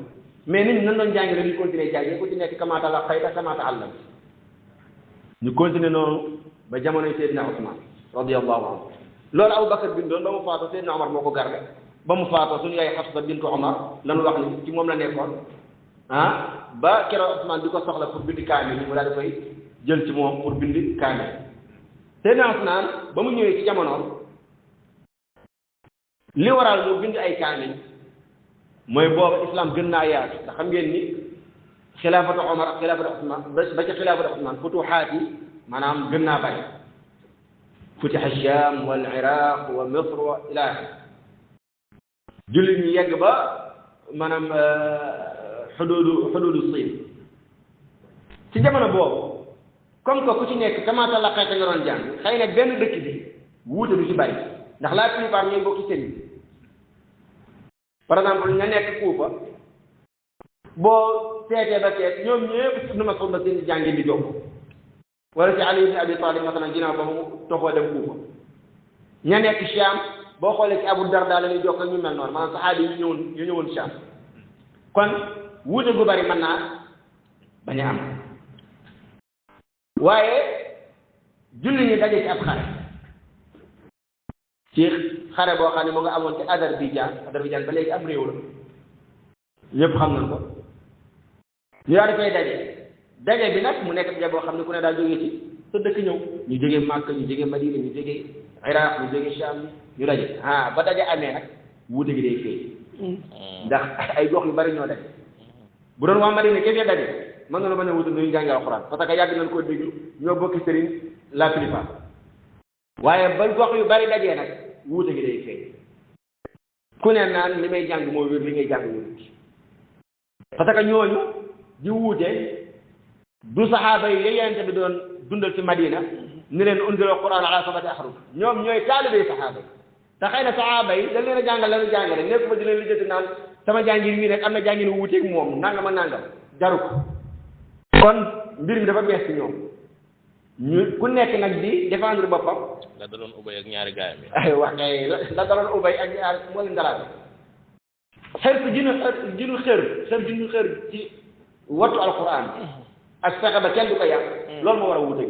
mais nit ñi nan doon jàngi rek ñu continuer jàngi ku ci nekk kamaata la xayta kamaata àllam ñu continuer noonu ba jamonoy Seydina Usmaan radiyallahu anhu loolu Abu Bakar bindoon ba mu faatoo Seydina Omar moo ko garde ba mu faatoo suñu yaay Xafsa bintu Omar lañu wax ni ci moom la nekkoon ba keroog Usmaan di ko soxla pour bind kaamil mu daal di koy jël ci moom pour bind kaamil Seydina Usmaan ba mu ñëwee ci jamonoom li waral mu bind ay kaamil mooy booba islam gën naa yaatu ndax xam ngeen ni xilaafatu Omar ak xilaafatu Usmaan ba ci xilaafatu Usmaan futuxaat yi maanaam gën naa bari futiha Shaam wal Iraq wa Misr wa ila axiri jullit ñi yegg ba maanaam xuduudu Siin ci jamono boobu comme que ku ci nekk kamaata la xeete nga doon jàng xëy na benn dëkk bi wuute du ci bari ndax la plupart ñooy bokki sëriñ par exemple ña nekk Kuufa boo seetee ba seet ñoom ñëpp nu ma soxla seen jàngi di jóg wala ci Ali ibn Abi Talib masalan ginnaaw ba mu toxoo dem Kuufa ña nekk Shaam boo xoolee ci Abu Darda la ñuy jokk ak ñu mel noonu maanaam saxaabi yi ñu ñëwoon Shaam kon wuute gu bari mën naa bañ a am waaye julli ñi daje ci ab xare ci xare boo xam ne mu nga amoon ci Azerbaïdjan ba léegi am réew la ñëpp xam nañ ko ñu daal di fay daje bi nag mu nekk daje boo xam ne ku ne daal jógee ci sa dëkk ñëw ñu jógee Makka ñu jógee Madina ñu jógee Iraq ñu jógee Sham ñu daje ba daje amee nag wuute gi day feeñ ndax ay gox yu bari ñoo daje bu doon waa Madina kese daje mën nga la bañ a wuute nuñu jàngi alxuraan parce que yàgg nañ koo déglu ñoo bokki sëriñ la plupart waaye ba gox yu bari dajee nag wuute gi day feeñ ku ne naan li may jàng moo wér li ngay jàng wér parce que ñooñu di wuute du saxaaba yi yonent bi doon dundal ci Madina ni leen unzila alquran ala sab'ati ahruf ñoom ñooy taalibey saxaaba yi te xëy na saxaaba yi dañ leen a jàngal la ñu jàngale nekk ba di leen lijjati naan sama jàngin wii nag am na jàngin wuuteeg moom nangam ak nangam jaru ko kon mbir mi dafa bees ci ñoom ñu ku nekk nag di défendre boppam. la daloon Ubay ak ñaari gaayam yi. ay wax kay la daloon Ubay ak ñaari moo leen dalaat xër si ginu xër ci wattu alquran ak fexe ba kenn du ko yàq loolu moo war a wuute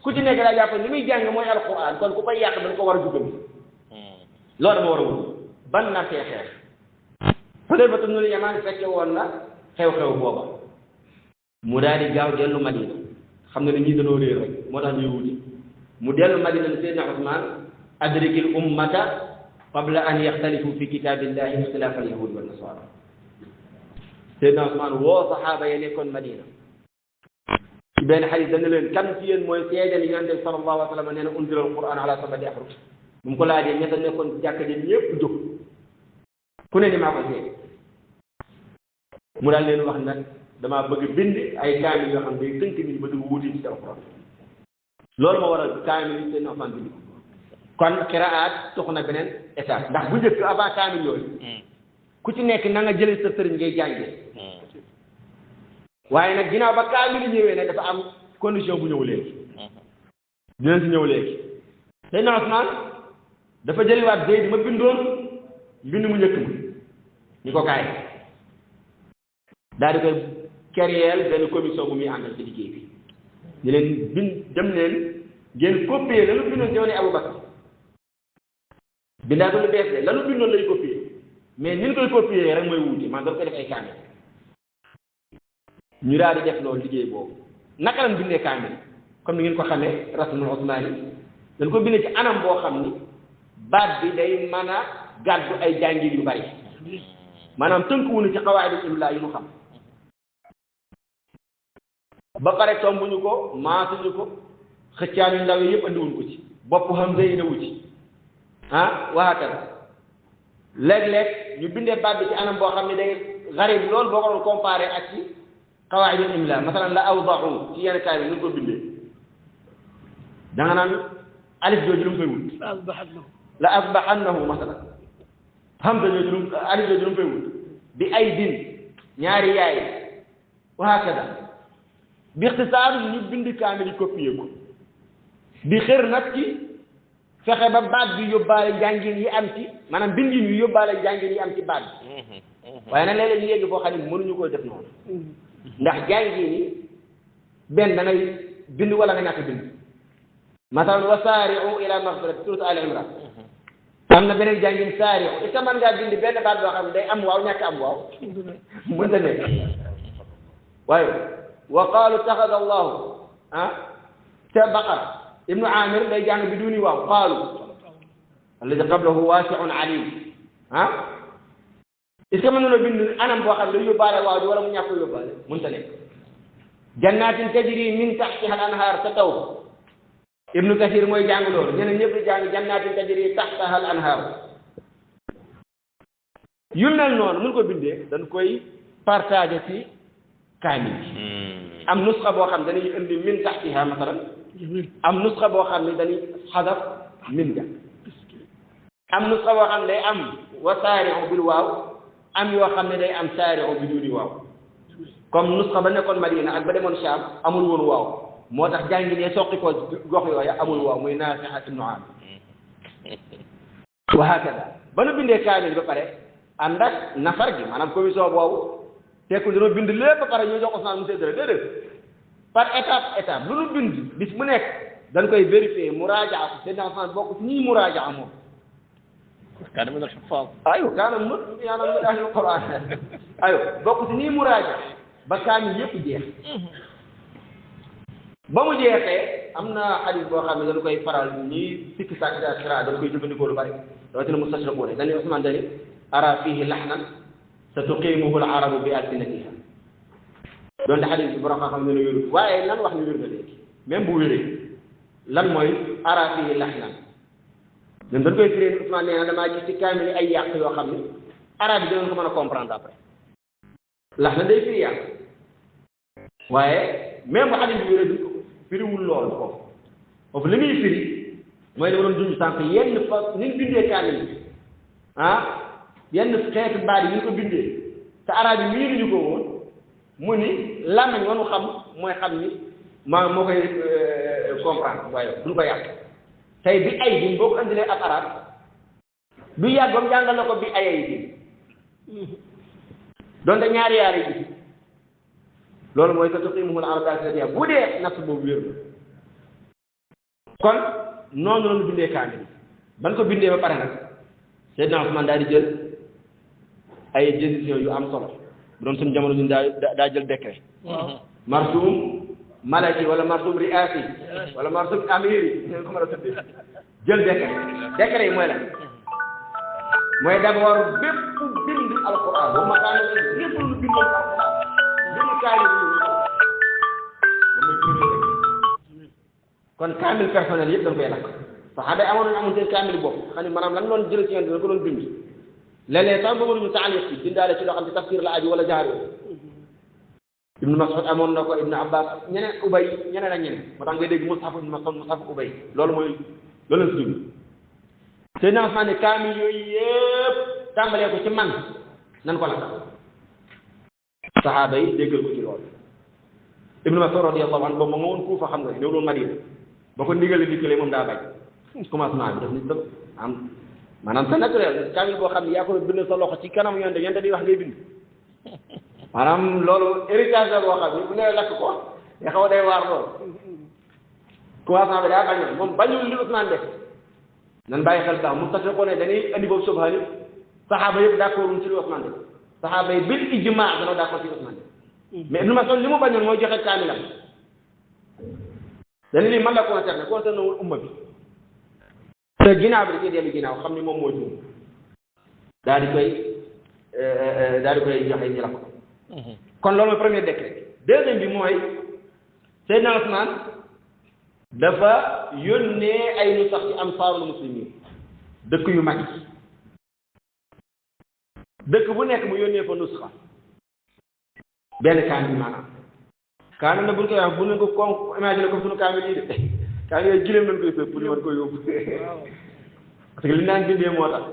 ku ci nekk daa jàpp li muy jàng mooy alquran kon ku koy yàq dañ ko war a jubbanti loolu moo war a wuute ban na fee xeex Xudayfa ibnul Yamaan fekke woon na xew-xew booba mu daal di gaaw dellu Madina xam ne ñii dañoo réer rek moo tax ñuy wuti mu dellu Madina ne Seydina Usmaan adrikil ummata qabla an yaxtalifu fi kitaabillahi ixtilaafa alyahudi wa nasara Seydina Usmaan woo saxaaba ya nekkoon Madina ci benn xadis dana leen kan ci yéen mooy seedal yi Yonent bi sallallahu alayhi wa sallam nee na unzila alquran ala sab'ati ahruf bu mu ko laajee ñetta nekkoon ci jàkka ji ñëpp jóg ku ne ni maa ko seede mu daal leen wax nag damaa bëgg bind ay kaamil yoo xam ne day tënk nit ba du wuuti ci alquran loolu moo waral kaamil yi seen Usmaan bind kon qiraat tox na beneen étape ndax bu njëkk avant kaamil yooyu ku ci nekk na nga jëlee sa sëriñ ngay jàngee waaye nag ginnaaw ba kaamil yi ñëwee nag dafa am condition bu ñëw léegi dinañ si ñëw léegi Seydina Usmaan dafa jëliwaat Zayd ma bindoon mbind mu njëkk ma ñu ko kaay daal di koy créer benn commission bu muy àndal ci liggéey bi ñu leen bind dem leen ngeen copier la lu bindoon jamono Abu Bakar bindaa ko lu bees de la lu bindoon lay copier mais ni ñu koy copier rek mooy wuute man dafa koy def ay kaamil ñu daal di def loolu liggéey boobu naka lañ bindee kaamil comme ni ngeen ko xamee rasmul usmaani dañ ko bindee ci anam boo xam ni baat bi day mën a gàddu ay jàngir yu bari maanaam tënkuwuñu ci xawaayidul imla yu ñu xam ba pare tombuñu ko maasuñu ko xëccaan yu ndaw yi yëpp andiwuñ ko ci bopp hamza yi newu ci waxatal léeg-léeg ñu bindee baat bi ci anam boo xam ne day garib loolu boo ko doon comparé ak ci qawaidul imla masalan la awdahu ci yenn kaay bi ñu ko bindee da nga naan alif jooju lu mu koy wut la asbahannahu masalan hamza jooju lu alif jooju lu mu koy wut bi ay din ñaari yaay wa hakada bi ixtisaar ñu bind kaamil yi copier ko di xër nag ci fexe ba baat bi yóbbaale njàngin yi am ci maanaam bindin yu yóbbaale njàngin yi am ci baat bi waaye nag léeg-léeg ñu yegg foo xam ne mënuñu koo def noonu ndax njàngin yi benn da ngay bind wala nga ñàkk bind masalan wa saari'u ila maghfirati surat al imran am na beneen jàngin saari'u est-ce que mën ngaa bind benn baat boo xam ne day am waaw ñàkk am waaw mënta nekk waaye wa qaalu taxada allahu ca baqara ibnu amir day jàng bi duni waaw qaalu alladi qablahu waasi'un alim est-ce que mën na bind anam boo xam ne day yóbbaale waaw ji wala mu ñàkk yóbbaale mënta nekk jannatin tajri min tahtiha al anhar ca taw ibnu kathir mooy jàng loolu ñeneen ñëpp di jàng jannatin tajri tahtaha al anhar yu mel noonu mun ko bindee dañ koy partagé ci kaamil am nusxa boo xam ne dañuy indi min tahtiha masalan am nusxa boo xam ne dañuy xadaf min ja am nusxa boo xam ne day am wa saari'u bil waaw am yoo xam ne day am saari'u bi duni waaw comme nusxa ba nekkoon Madina ak ba demoon Sham amul woon waaw moo tax jàngi ne soqi ko gox yooya amul waaw muy Naafi' ak Ibnu Aamir wa hakada ba nu bindee kaamil ba pare ànd ak nafar gi maanaam commission boobu tekkul dañoo bind lépp ba pare ñu jox Usmaan mu séddale déedéet par étape lu nu bind bis mu nekk dañ koy vérifier muraajaa ko Seydina Usmaan bokk ci ñii muraajaa moom kaana min al-huffaaz aywa kaana min ahlil Qur'aan aywa bokk ci ñii muraajaa ba kaamil yëpp jeex ba mu jeexee am na xadis boo xam ne dañu koy faral ñii sikki sàkk ak xira dañu koy jëfandikoo lu bari rawatina mustashriquun dañuy Usmaan dani ara fiihi lahnan sa tuqiimuhu al-arabu bi alsinatiha doonte xadis bi borom xam-xam ne wérul waaye lan wax ni wér na léegi même bu wéree lan mooy ara fiihi lahnan ñun dañ koy firee Usmaan nee na damaa gis ci kaamil yi ay yàq yoo xam ne arabe yi dinañ ko mën a comprendre après lahnan day firi yàq waaye même bu xadis bi wéree duñ ko firiwul loolu foofu li muy firi mooy dama doon dund sànq yenn fa ni ñu bindee kaamil bi yenn xeeti baat yi ñu ko bindee te arabe yi miinuñu ko woon mu ni làmmiñ wanu xam mooy xam ni moo koy comprendre waaye duñ ko yàq tey bi ay din boo ko andilee ab arab du yàgg ba mu jàngal na ko bi ayay din donte ñaari yaar yi loolu mooy sa tuqimuhul arbaa bu dee natt boobu wér na kon noonu la ñu bindee kaamil ban ko bindee ba pare nag Seydina Usmaan daal di jël ay décisions yu am solo bu doon suñu jamono ñun daa jël décret marsum malaki wala marsum riasi wala marsum amiri ñu ko mën a tuddee jël décret yi mooy lan mooy d'abord bépp bind alquran ba ma kaane lépp lu bindoon alquran li mu kaani kon kaamil personnel yëpp dañ koy lakk saxaaba yi amoon seen kaamil bopp xam ne maanaam lan doon jël ci yéen dina ko doon bind léeg-léeg sax bëggoon ñu taaliq ci bindaale ci loo xam ne tafsir la aju wala jaar Ibnu Mas'ud amoon na ko Ibnu Abbas ñeneen Ubay ñeneen ak ñeneen moo tax ngay dégg Mushaf Ibnu Mas'ud Mushaf Ubay loolu la si jublu Seydina Usmaan ne kaamil yooyu yëpp tàmbalee ko ci man nan ko lakk saxaaba yi déggal ko ci loolu Ibnu Mas'ud radiyallahu anhu boobu moom moo woon Kuufa xam nga ñëw loon Madina ba ko ndigal dikkalee moom daa bañ commencement bi daf ni tëb am maanaam c'est naturel kaamil boo xam ne yaa ko bind sa loxo ci kanam yonte di wax ngay bind maanaam loolu héritage la boo xam ne bu nee lakk ko nga xaw a day waar loolu commencement bi daa bañoon moom bañul li Usmaan def nan bàyyi xel sax mu tax ko ne dañuy andi boobu subhaani saxaaba yëpp d'accord ci li Usmaan def saxaaba yi bil ijmaa dañoo d'accord ci Usmaan def mais Ibnu Mas'ud li mu bañoon mooy joxe kaamilam dañu ni man la concerné wul umma bi te ginnaaw bi da ciy dellu ginnaaw xam ni moom moo juum daal di koy joxe ñu la ko kon loolu mooy premier décret deuxième bi mooy Seydina Usmaan dafa yónnee ay nu sax ci ansaarul muslimiin dëkk yu mag yi dëkk bu nekk mu yónnee fa nusxa benn kaamil maanaam kaamil na bu ñu koy wax bu ne ko kon imagine ko suñu kaamil yi de kaamil yooyu gileem nañ koy sëf pour ñu mën koy yóbbu parce que li naan bindee moo tax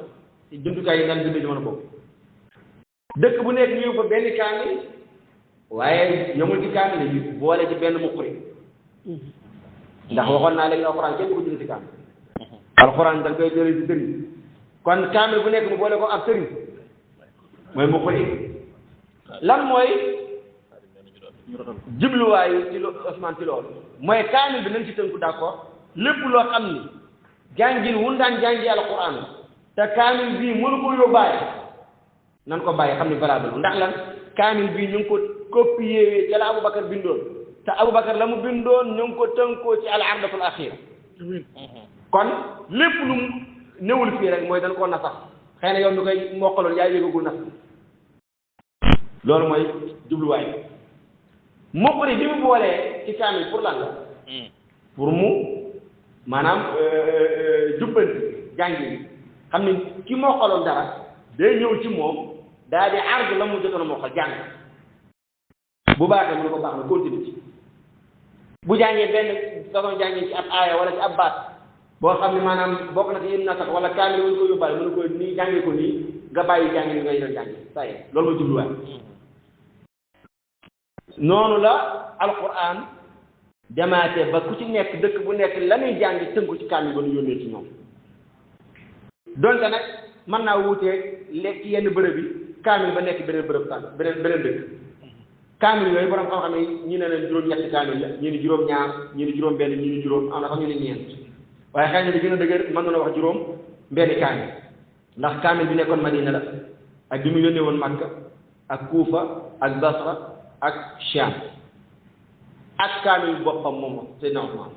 ci jumtukaay yi naan bindee jamono boobu dëkk bu nekk ñu fa benn kaamil waaye yomul ci kaamil yi boole ci benn muqri ndax waxoon naa léegi alxuraan kenn du ko jëlee ci kaamil alxuraan dañ koy jëlee ci sëriñ kon kaamil bu nekk mu boole ko ab sëriñ mooy muqri lan mooy jubluwaayu ci Usmaan ci loolu mooy kaamil bi nañ ci tënku d'accord lépp loo xam ni jàngin wun daan jàngi alxuraan te kaamil bii mënu ko yóbbaale nan ko bàyyi xam ni valable ndax lan kaamil bii ñu ngi ko copier ca la Aboubacar bindoon te Aboubacar la mu bindoon ñu ngi ko tënkoo ci al ardatul axira kon lépp lu newul fii rek mooy dañ koo nasax xëy na yow mi koy mokkaloon yaa yëgagul nas loolu mooy jubluwaay muqri bi mu boolee ci kaamil pour lan la pour mu maanaam jubbanti jàngi xam ni ki mokkaloon dara day ñëw ci moom daal di ardu la mu jotoon a mokkal jàng bu baaxee mu ne ko baax na continue ci bu jàngee benn façon jàngee ci ab aaya wala ci ab baat boo xam ne maanaam bokk na ci yéen na sax wala kaamil wañu ko yóbbaale mu ne ko nii jàngee ko nii nga bàyyi jàngi ni ngay doon jàngi saa yi loolu mooy jubluwaay noonu la alquran demaatee ba ku ci nekk dëkk bu nekk la ñuy jàngi tënku ci kaamil ba nu yónnee ci ñoom donte nag mën naa wuutee léegi ci yenn bërëb yi kaamil ba nekk beneen bërëb tànn beneen dëkk kaamil yooyu borom xam-xam yi ñi ne leen juróom-ñetti kaamil la ñi ni juróom-ñaar ñi ni juróom-benn ñi ni juróom am na sax ñu ni ñeent waaye xëy na li gën a dëgër mën na wax juróom benn kaamil ndax kaamil bi nekkoon Madina la ak bi mu yónnee woon Makka ak Kuufa ak Basra ak Sham ak kaamil boppam moom Seydina Usmaan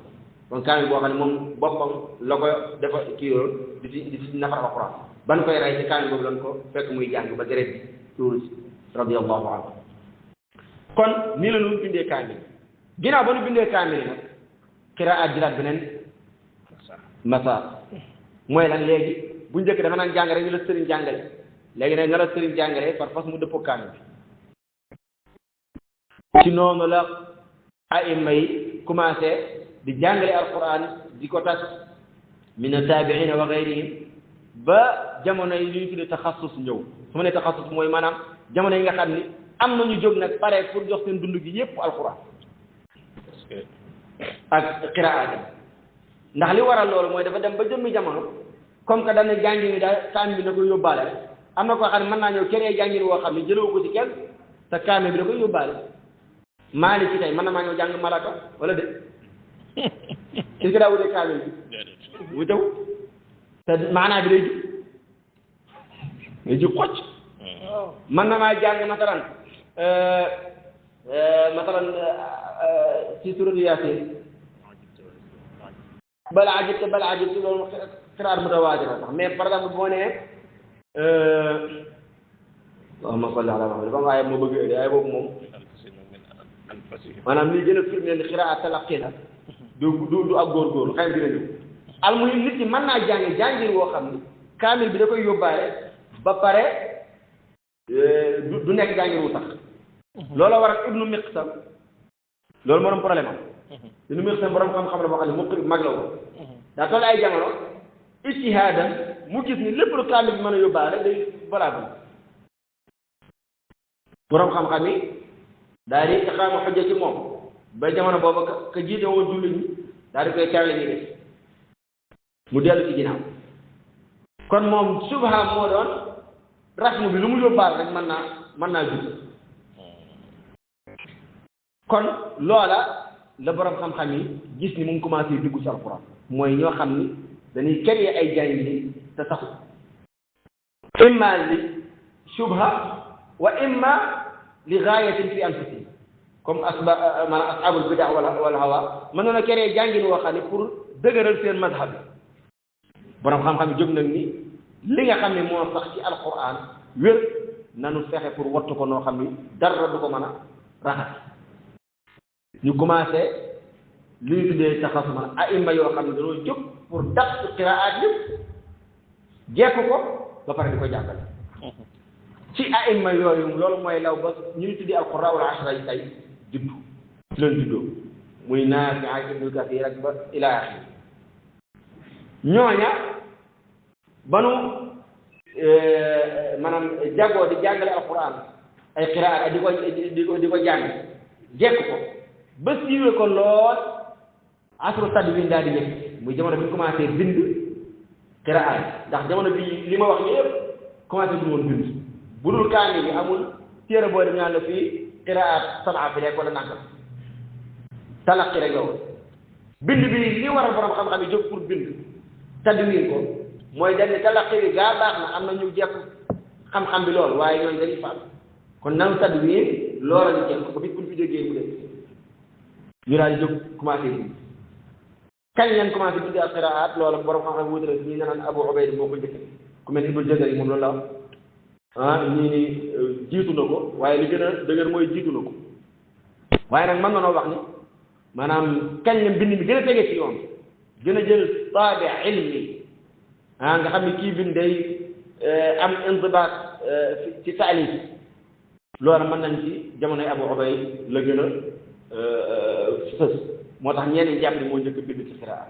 kon kaamil boo xam ne moom boppam la ko dafa kii yoon di si nafar alquran ban koy rey ci kaamil boobu lan ko fekk muy jàng ba deret bi tuuru si radiyallahu anhu kon nii la ñu bindee kaamil ginnaaw ba ñu bindee kaamil yi nag qiraat jëlaat beneen masaar mooy lan léegi bu njëkk dafa naan jàng rek ñu la sëriñ jàngale léegi nag nga la sëriñ jàngale par force mu dëppoo kaamil bi ci noonu la aima yi commencé di jàngale alquran di ko tas min ataabiina wa gayrihim ba jamono yi li ñu tuddee taxassus ñëw su ma nee taxassus mooy maanaam jamono yi nga xam ni am na ñu jóg nag pare pour jox seen dund gi yépp alquran ak qiraat ndax li waral loolu mooy dafa dem ba jëmmi jamono comme que dañ ne jàngi ni daal kaamil bi na ko yóbbaale am na koo xam ne mën naa ñëw keneen jàngin woo xam ne jëloo ko ci kenn te kaamil bi da koy yóbbaale maali ci tey mën na maa ñëw jàng malaka wala de est-ce que daa wutee kaamil bi wutew te maanaa bi day jub xocc mën na maa jàng masalan ci suratu Yaasin bal ajibta loolu xiraat mutawaatira sax mais par exemple boo nee Allahumma salli ala Muhammad dafa waaye moo bëgg ay boobu moom maanaam lii gën a firndeel ni xiraat talaqi la du ak góorgóorlu xëy na dina ñëw almuhim nit ki mën naa jàngi jàngir woo xam ni kaamil bi da koy yóbbaale ba pare du nekk jàngir wu tax looloo waral ibnu Miqsam loolu moo doon problème am ibnu Miqsam borom xam-xam la boo xam ne mu mag la woon daa toll ay jamono ijtihaadan mu gis ni lépp lu kaamil bi mën a yóbbaale rek day valable borom xam-xam yi daal di iqaama xujja ci moom ba jamono boobu ka jiite woon jullit ñi daal di koy tawle ñi def mu dellu ci ginnaaw kon moom subha moo doon rasmu bi lu mu yóbbaal rek mën naa jub kon loola la borom xam-xam yi gis ni mu ngi commencé dugg ci alquran mooy ñoo xam ni dañuy créer ay jàngin te saxu imma li shubha wa imma li gaayatin fi anfusihim comme maanaam ashabul bidaa wala hawa mën na créer jàngin woo xam ne pour dëgëral seen madhab borom xam-xam yi jóg nag ni li nga xam ne moo sax ci alquran wér nanu fexe pour wattu ko noo xam ni dara du ko mën a raxas ñu commencé li ñu tuddee taxasuma aima yoo xam ne dañoo jóg pour dàq qiraat yëpp jekk ko ba pare di ko jàngale ci aima yooyu loolu mooy law ba ñu ngi tuddee alquran wal ashra yi tey juddu ci leen juddoo muy Naafi ak Ibnu Kasiir rek ba ila axiri ñooña ba nu maanaam jagoo di jàngale alquran ay qiraat di ko jàng jekk ko ba siiwee ko lool asru tadwin daal di ñëpp muy jamono bi ñu commencé bind qiraat ndax jamono bi li ma wax yëpp commencé du woon bind bu dul kaani bi amul téere boo dem ñaan la fii qiraat sab'a fi rek wala nangam talaqi rek la woon bind bi li waral borom xam-xam yi jóg pour bind tadwin ko mooy dañ ne talaqi bi gaa baax na am na ñu jekk xam-xam bi lool waaye ñooñu dañuy faam kon nanu tadwin loola ñu jekk ko bis buñ fi jógee mu def ñu daal di jóg commencé bind kañ leen commencé bind al qiraat loolu borom xam-xam wutale ñi naan Abu Ubayd moo ko njëkk ku mel ni Ibnu Jazari moom loolu la ñii ni jiitu na ko waaye li gën a dëgër mooy jiitu na ko waaye nag mën na noo wax ni maanaam kañ leen bind mi gën a tege ci yoon gën a jël taabi ilmi nga xam ne kii bind day am intibaat ci taalif loolu mën nañ ci jamonoy Abu Ubayd la gën a sës moo tax ñenn ñi jàpp ne moo njëkk a bind ci qiraat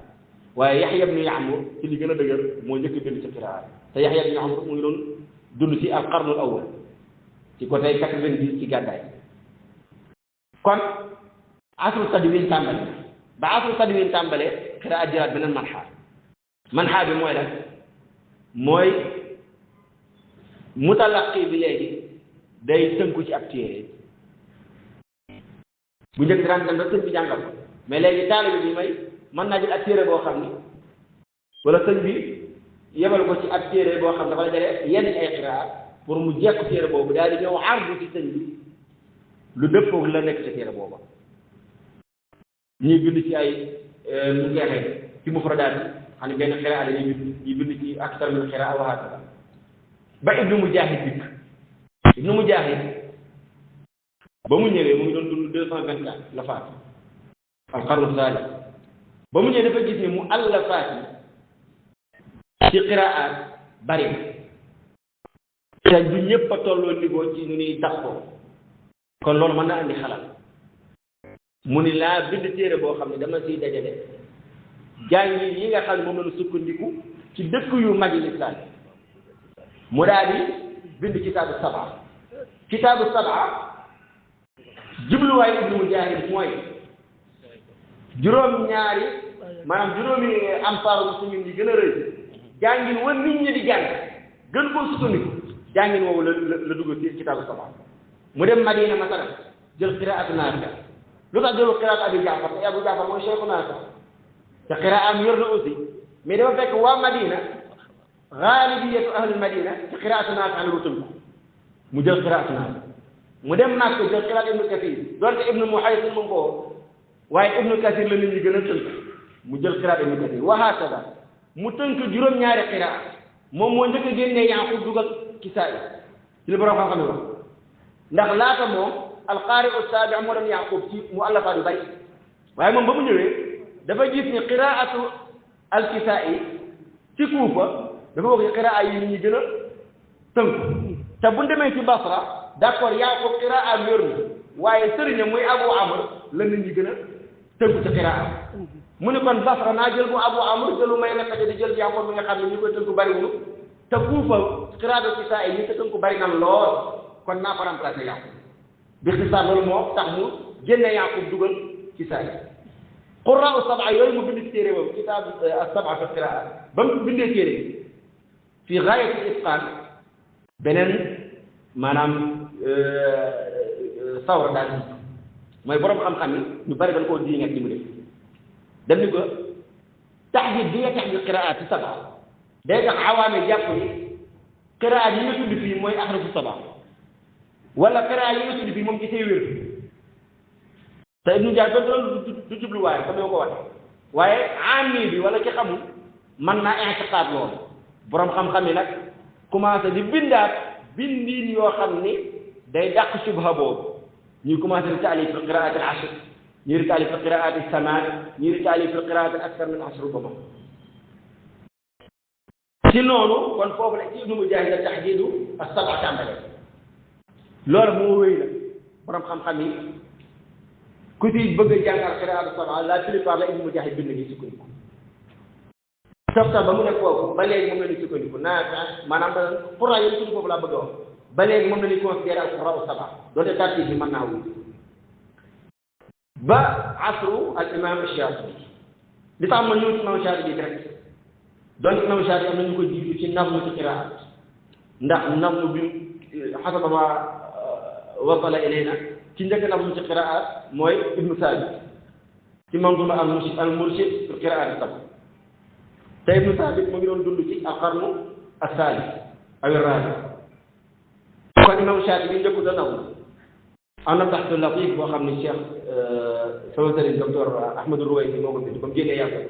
waaye Yaxya ibnu Ya'mur ci li gën a dëgër moo njëkk a bind ci qiraat te Yaxya ibnu Ya'mur mu ngi doon dund ci alqarnul awwal ci côté 90 ci gàddaay kon asru tadwin tàmbale ba asru tadwin tàmbale qiraat jëlaat beneen manxaa bi mooy lan mooy mutalaqi bi léegi day tënku ci ab téere bu njëkk daan dem rek sëñ bi jàngal ko mais léegi taalibe bi mën naa jël ab téere boo xam ni wala sëñ bi yebal ko ci ab téere boo xam dafa la jëlee yenn ay qiraat pour mu jekku téere boobu daal di ñëw ardu ci sëñ bi lu dëppoo la nekk ci téere booba ñuy bind ci ay mu jeexee ci mufradaat yi xam ne benn qiraat la ñuy bind ci aksar min qiraat wa hakada ba Ibnu Mujaahid dikk Ibnu Mujaahid ba mu ñëwee mu ngi doon dund 224 la faat alqarnu saalis ba mu ñëwee dafa gis ni mu allafaat yi ci qiraat bari na te du ñëpp a tolloo niveau ci nu ñuy taxoo kon loolu mën na andi xalaat mu ni laa bind téere boo xam ne dama siy dajale jàngi yi nga xam ne moom la ñu sukkandiku ci dëkk yu mag yi lislaam mu daal di bind kitaabu sab'a jubluwaay Ibnu Mujaahid mooy juróom-ñaari maanaam juróomi amsaaru muslimin yi gën a rëy jàngin wan nit ñi di jàng gën koo sukkandiku jàngin woowu la dugg ci kitaabu sab'a mu dem Madina masalan jël qiraatu Naafi lu tax jëlu qiraatu Abi Jaafar te Abu Jaafar mooy cheikhu Naafi te qiraam yor na aussi mais dafa fekk waa Madina gaalibiyatu ahlul Madina ci qiraatu Naafi la lu tënk mu jël qiraatu Naafi mu dem Makka jël qiraat Ibnu Kathir doonte Ibnu Muhaysin mu ko waaye Ibnu Kathir la nit ñi gën a tënk mu jël qiraat Ibnu Kathir wa hakada mu tënk juróom-ñaari qiraat moom moo njëkk a génnee Yaaqub dugal Kisaa'i ci li borom xam-xam yi wax ndax laata moom alqaari as-saabi' moo doon Yaaqub ci mu'allafaat yu bari waaye moom ba mu ñëwee dafa gis ni qiraatu al-Kisaa'i ci Kuufa dafa wax ni qiraa yi nit ñi gën a tënk te bu demee ci Basra d'accord Yaaqub qiraa am yor na waaye sëriñam muy Abu Amr la nit ñi gën a tënk ci qiraa mu ne kon Basra naa jël bu Abu Amr jëlu may répété di jël Yaaqub bi nga xam ne ñu koy tënk bari wu te Kuufa qiraatu Kisaa'i ñi ko tënk bari na lool kon naa ko remplacé Yaaqub bi xisaar loolu moo tax mu génne Yaaqub dugal Kisaa'i qurraa'u sab'a yooyu mu bind ci téere boobu kitaab as-sab'a fi qiraa'at ba mu bindee téere fi gaayati al-itqaan beneen maanaam sawra daal mooy borom xam-xam yi ñu bari dañ koo diingat li mu def dem ni ko taxdiid bi nga taxdiid qiraa'at ci sab'a day tax awaame jàpp ni qiraa'at yi nga tudd fii mooy ahrufu sab'a wala qiraa'at yi nga tudd fii moom ci say wér te Ibnu Jaaj doon du jubluwaay comme yow ko waxee waaye aami bi wala ki xamul mën naa i'tiqaad loolu borom xam-xam yi nag commencé di bindaat bindiin yoo xam ni day dàq subha boobu ñuy commencé di taalif fi qiraa'at al-ashr ñii di taalif fi qiraa'at as-samaan ñii di taalif fi qiraa'at akthar min 10 rubama ci noonu kon foofu la ci Ibnu Mujaahid la tahdiidu as-sab'a tàmbale loolu moo wéy nag borom xam-xam yi ku ci bëgg a jàngal qiraa'at as-sab'a la plupart la Ibnu Mujaahid bind gi sukkandiku sauf ba mu ne foofu ba léegi moom la ñu sukkandiku maanaam pour la yéen suñu foofu laa bëgg a wax ba léegi moom la ñuy considéré al-qiraa'atu as-sab'a doonte tartiib bi mën naa wut ba asru al imam Shaatibi li tax ma ñëw ci imam Shaatibi direct donc imam Shaatibi am na ñu ko jiitu ci nazmu ci qiraa'at ndax nazmu bi xasaba ma wasala ilayna ci njëkk nazmu ci qiraa'at mooy Ibnu Saabit ci manzuma al-Murshid fi qiraa'at as-sab'a te Ibnu Saabit mu ngi doon dund ci al-qarnu as-saalis aw ar-raabi' kon imam Shaatibi njëkku da nazmu am na baxtu latif boo xam ne Cheikh sama sëriñ docteur Ahmadou Ruwaysi moo ko bind comme génnee yàlla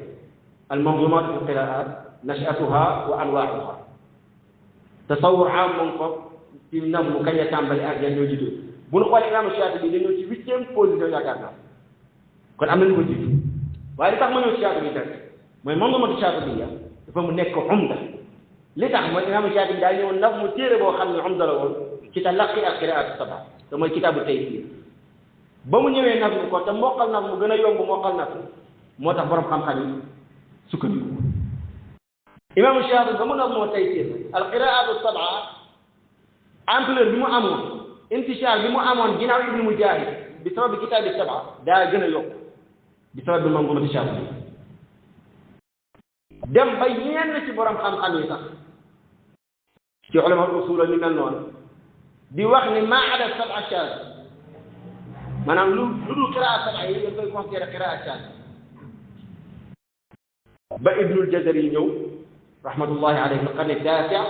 al-manzumaat fi al-qiraa'at nash'atuha wa anwaa'uha tasawwur am moom ko ci nazmu kañ la tàmbali ak yan ñoo jiitu bu ñu xoolee imam Shaatibi dañoo ci 8e position yaakaar naa kon am na ñu ko jiitu waaye li tax ma ñëw ci Shaatibi rek mooy manzumatu Shaatibiya dafa mu nekk umda li tax mooy imam Shaatibi daa ñëwoon nazmu téere boo xam ne umda la woon ci talaqqi al-qiraa'at as-sab'a te mooy kitaabu Taysiir ba mu ñëwee nazmu ko te mokkal nazmu gën a yomb mokkal nazmu moo tax borom xam-xam yi sukkandiku imam Shaatibi ba mu nazmoo Taysiir al-qiraa'at as-sab'a ampleur bi mu amoon intishaar bi mu amoon ginnaaw Ibnu Mujaahid bi sababi kitaabi as-sab'a daa gën a yokk bi sababi manzumatu Shaatibi dem ba ñenn ci borom xam-xam yi sax ci ulama al-usul ñu mel noonu di wax ni maa ada sab'a shaaz maanaam lu dul qiraa'at sab'a yi dañ koy considéré qiraa'at shaaz ba Ibnul Jazari ñëw rahmatullahi alayhi fi qarni taasi'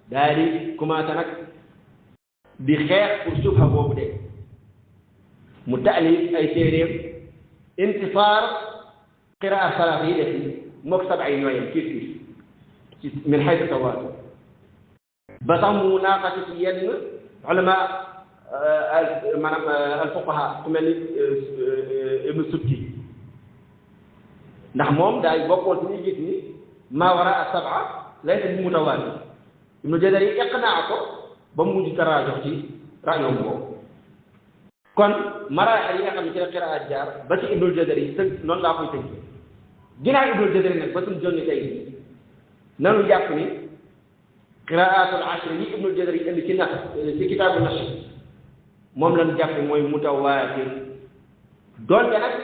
daal di commencé nag di xeex pour subha boobu de mu taalif ay téeréem intisaar qiraa'at salaat yi def mook sab'a yi ñooyam kii ci min haythu tawaatur ba sax mu naaqati ci yenn ulama maanaam al-fuqaha ku mel ni Ibnu Subki ndax moom daay bokkoon ci ñuy gis ni maa waraa as-sab'a laysa bi mutawaatir Ibnu Jazari iqnaa ko ba mu mujj taraajox ci rajoom boobu kon maraaxil yi nga xam ne ci la qiraa'at jaar ba ci Ibnul Jazari tënk noonu laa koy tënk ginnaaw Ibnul Jazari nag ba suñu jonni tey nanu jàpp ni qiraa'atul ashr yi Ibnul Jazari indi ci kitaabu nashr moom lañu jàpp mooy mutawaatir doonte nag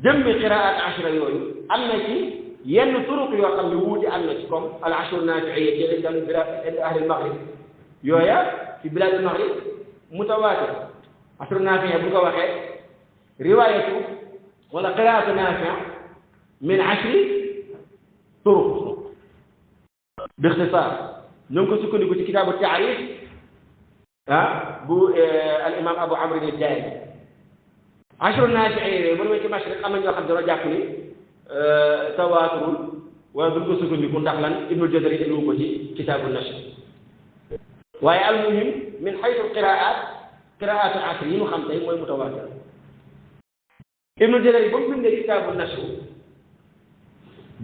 jëmmi qiraa'at ashra yooyu am na ci yenn turuq yoo xam ne wuute am na ci comme al-ashr naafi'iyya ci inda ahli al-maghrib yooya في بلاد المغرب متواتر عصر نافع بوكو واخه روايته ولا قراءة نافع من 10 طرق باختصار نونكو سكنديكو في كتاب التعريف بو الامام ابو عمرو الداري 10 نافعين بو نوي ci mashriq am na ñoo xam dara jàpp ni tawaaturul wala duñ ko sukkandiku ndax lan ibnu jazari indi ko ci kitaabul nashr waaye almuhim min xaytu alqiraat qiraat al asr yi mu xam tey mooy mutawaatir ibnu jazari ba mu bindee kitaabul nashr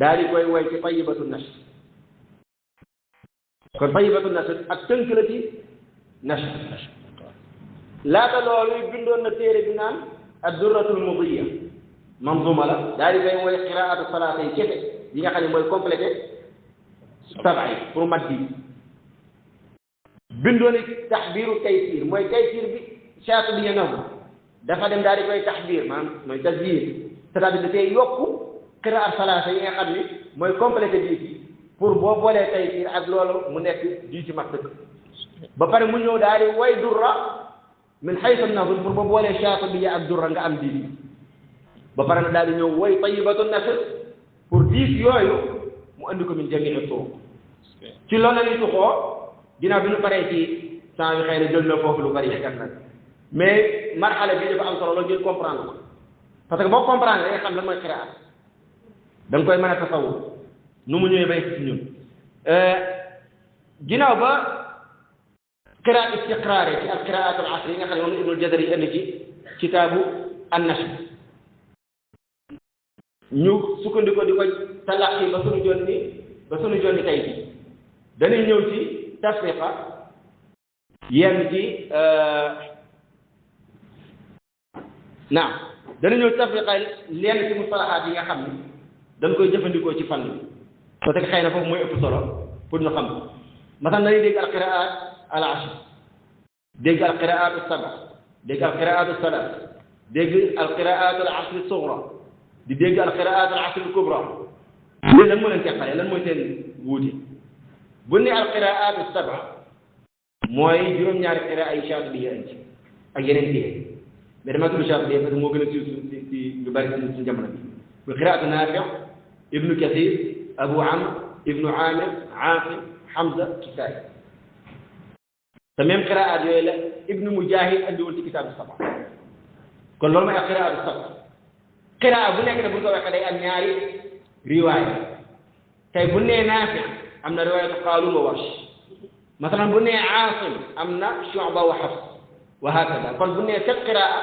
daal di koy way ci tayyibatu nashr kon tayyibatu nashr ak tënk la ci nashr laata loolu bindoon na téere bi naan ad-durratul mudiyya manzuma la daal di koy woy qiraatu salaata yi kese yi nga xam ne mooy complété sab'a yi pour mat bi bindoon taxbiiru taysir mooy taysir bi Shaatibi nahu dafa dem daal di koy taxbiir maanaam mooy tasbiir c'est-à-dire dafay yokku qiraat salaata yi nga xam ni mooy complété bii ci pour boo boolee taysir ak loolu mu nekk di ci mat dëkk ba pare mu ñëw daal di way durra min haythu nazm pour boo boolee Shaatibi ak durra nga am di ba pare na daal di ñëw way tayyibatu nasr pour 10 yooyu mu andi ko min jami'i turuq ci loolu la ñuy tuxoo ginnaaw bi ñu paree ci temps yi xëy na jël na foofu lu bari kat nag mais marxala bi dafa am solo loolu ngeen comprendre ko parce que boo comprendre da nga xam lan mooy qiraat da nga koy mën a tasawur nu mu ñëwee bay ci ñun ginnaaw ba qiraat istiqraar ci al qiraat al asr yi nga xam ne moom Ibnul Jazari yi indi ci kitaabu an-nashr ñu sukkandiku di ko talaqi ba sunu jonni tey bi dañuy ñëw ci tafriqa yenn ci naam dana ñëw tafriqa lenn ci mustalahaat yi nga xam ni dañ koy jëfandikoo ci fànn bi parce que xëy na foofu mooy ëpp solo pour ñu xam ko masalan dañuy dégg al qiraat al ashr dégg al qiraat al sab'a dégg al qiraat al salat dégg al qiraat al ashr al sughra di dégg al qiraat al ashr al kubra léegi lan moo leen teqale lan mooy seen wuute bu ne al qiraat al sab'a mooy juróom-ñaari qiraa ay Shaatibi yi ci ak yeneen téere mais dama tudd Shaatibi parce que moo gën a siiw ci ñu bari ci jamono bi bu qiraatu Naafi' ibnu Kathir Abu Amr ibnu Amir Aasim Hamza Kisaa'i te même qiraat yooyu la ibnu Mujahid andiwoon ci kitaabu sab'a kon loolu mooy al qiraatu sab'a qiraa bu nekk bu ñu ko waxee day am ñaari riwaaya tey bu nee Naafi' am na riwaayatu Qaaluun wa Warsh مثلا بني عاصم امنا شعبه وحفص وهكذا قال بني ست قراءه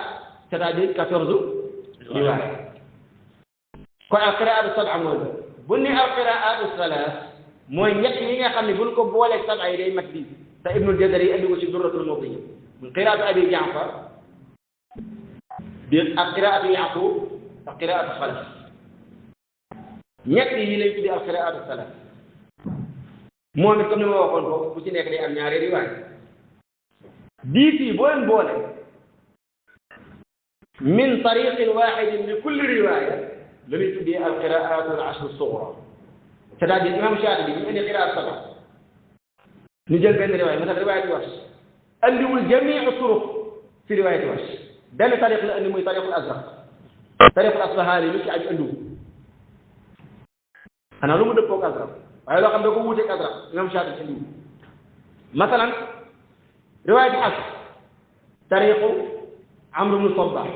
c'est-à-dire 14 روايه قال القراءه السبعه موجوده بني القراءات الثلاث موي ñet yi nga xamni buñ ko boole sab'a yi day mat bi ta ibn al-Jazari andi ko ci durratul mudiyya min qiraat abi Ja'far bi qiraat Ya'qub ak qiraat Khalaf ñet yi lay tuddi al-qiraat al-thalath moom it comme ni ma waxoon foofu bu ci nekk day am ñaari riwaay diis yi boo leen boole min tariqin waxidin li kulli riwaaya la ñuy tuddee al qiraat al ashr sughra c'est-à-dire imam Shaatibi ñu indi qiraat sab'a ñu jël benn riwaay مثلا riwaayat Warsh andiwul jamiu turuq fi riwaayat Warsh benn tariq la andi muy tariqul Azraq tariqul Asbahaani lu ci aju andiwul xanaa lu mu dëppoo ak Azraq waaye loo xam ne da ko wuuteeg Azraq imam Shaatibi indi مثلا riwaayat Hafs tariqu Amr ibn Sabbah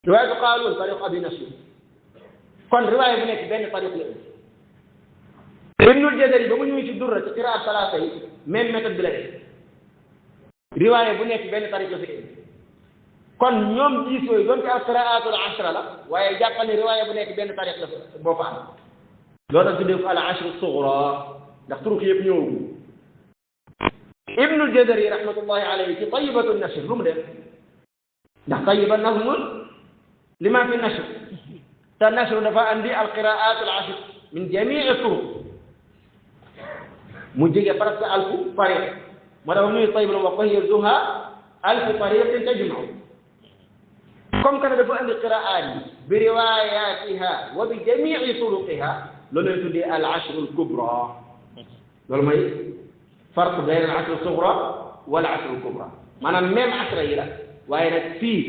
riwaayat Qaaluun tariqu Abi Nasr kon riwaaya bu nekk benn tariq la Ibnul Jazari ba mu ñëw ci durra ci qiraat salaasa yi même méthode bi la def riwaaya bu nekk benn tariq la fi kon ñoom diis yooyu doonte al qiraatul ashra la waaye jàppal ne riwaaya bu nekk benn tariq la boo fa am loolu dañ tuddee ko al ashr sughra ndax turuq yëpp ñëwagul Ibnul Jazari rahmatullahi alayhi ci tayyibatu nashr lu mu def ndax tayyiba nazmun lima fi nashr te nashr dafa andi al qiraat al ashr min jamii turuq mu jege presque alfu tariq moo tax nuy tayyib la wax fa hiya zuha alfu tariqin tajma'u comme que dafa andi qiraat yi bi riwayatiha wa bi jamii turuqiha loolu lay tuddee al ashr al kubra loolu mooy farq bayna al asr sugra wala asr kubra maanaam même asra yi la waaye nag fii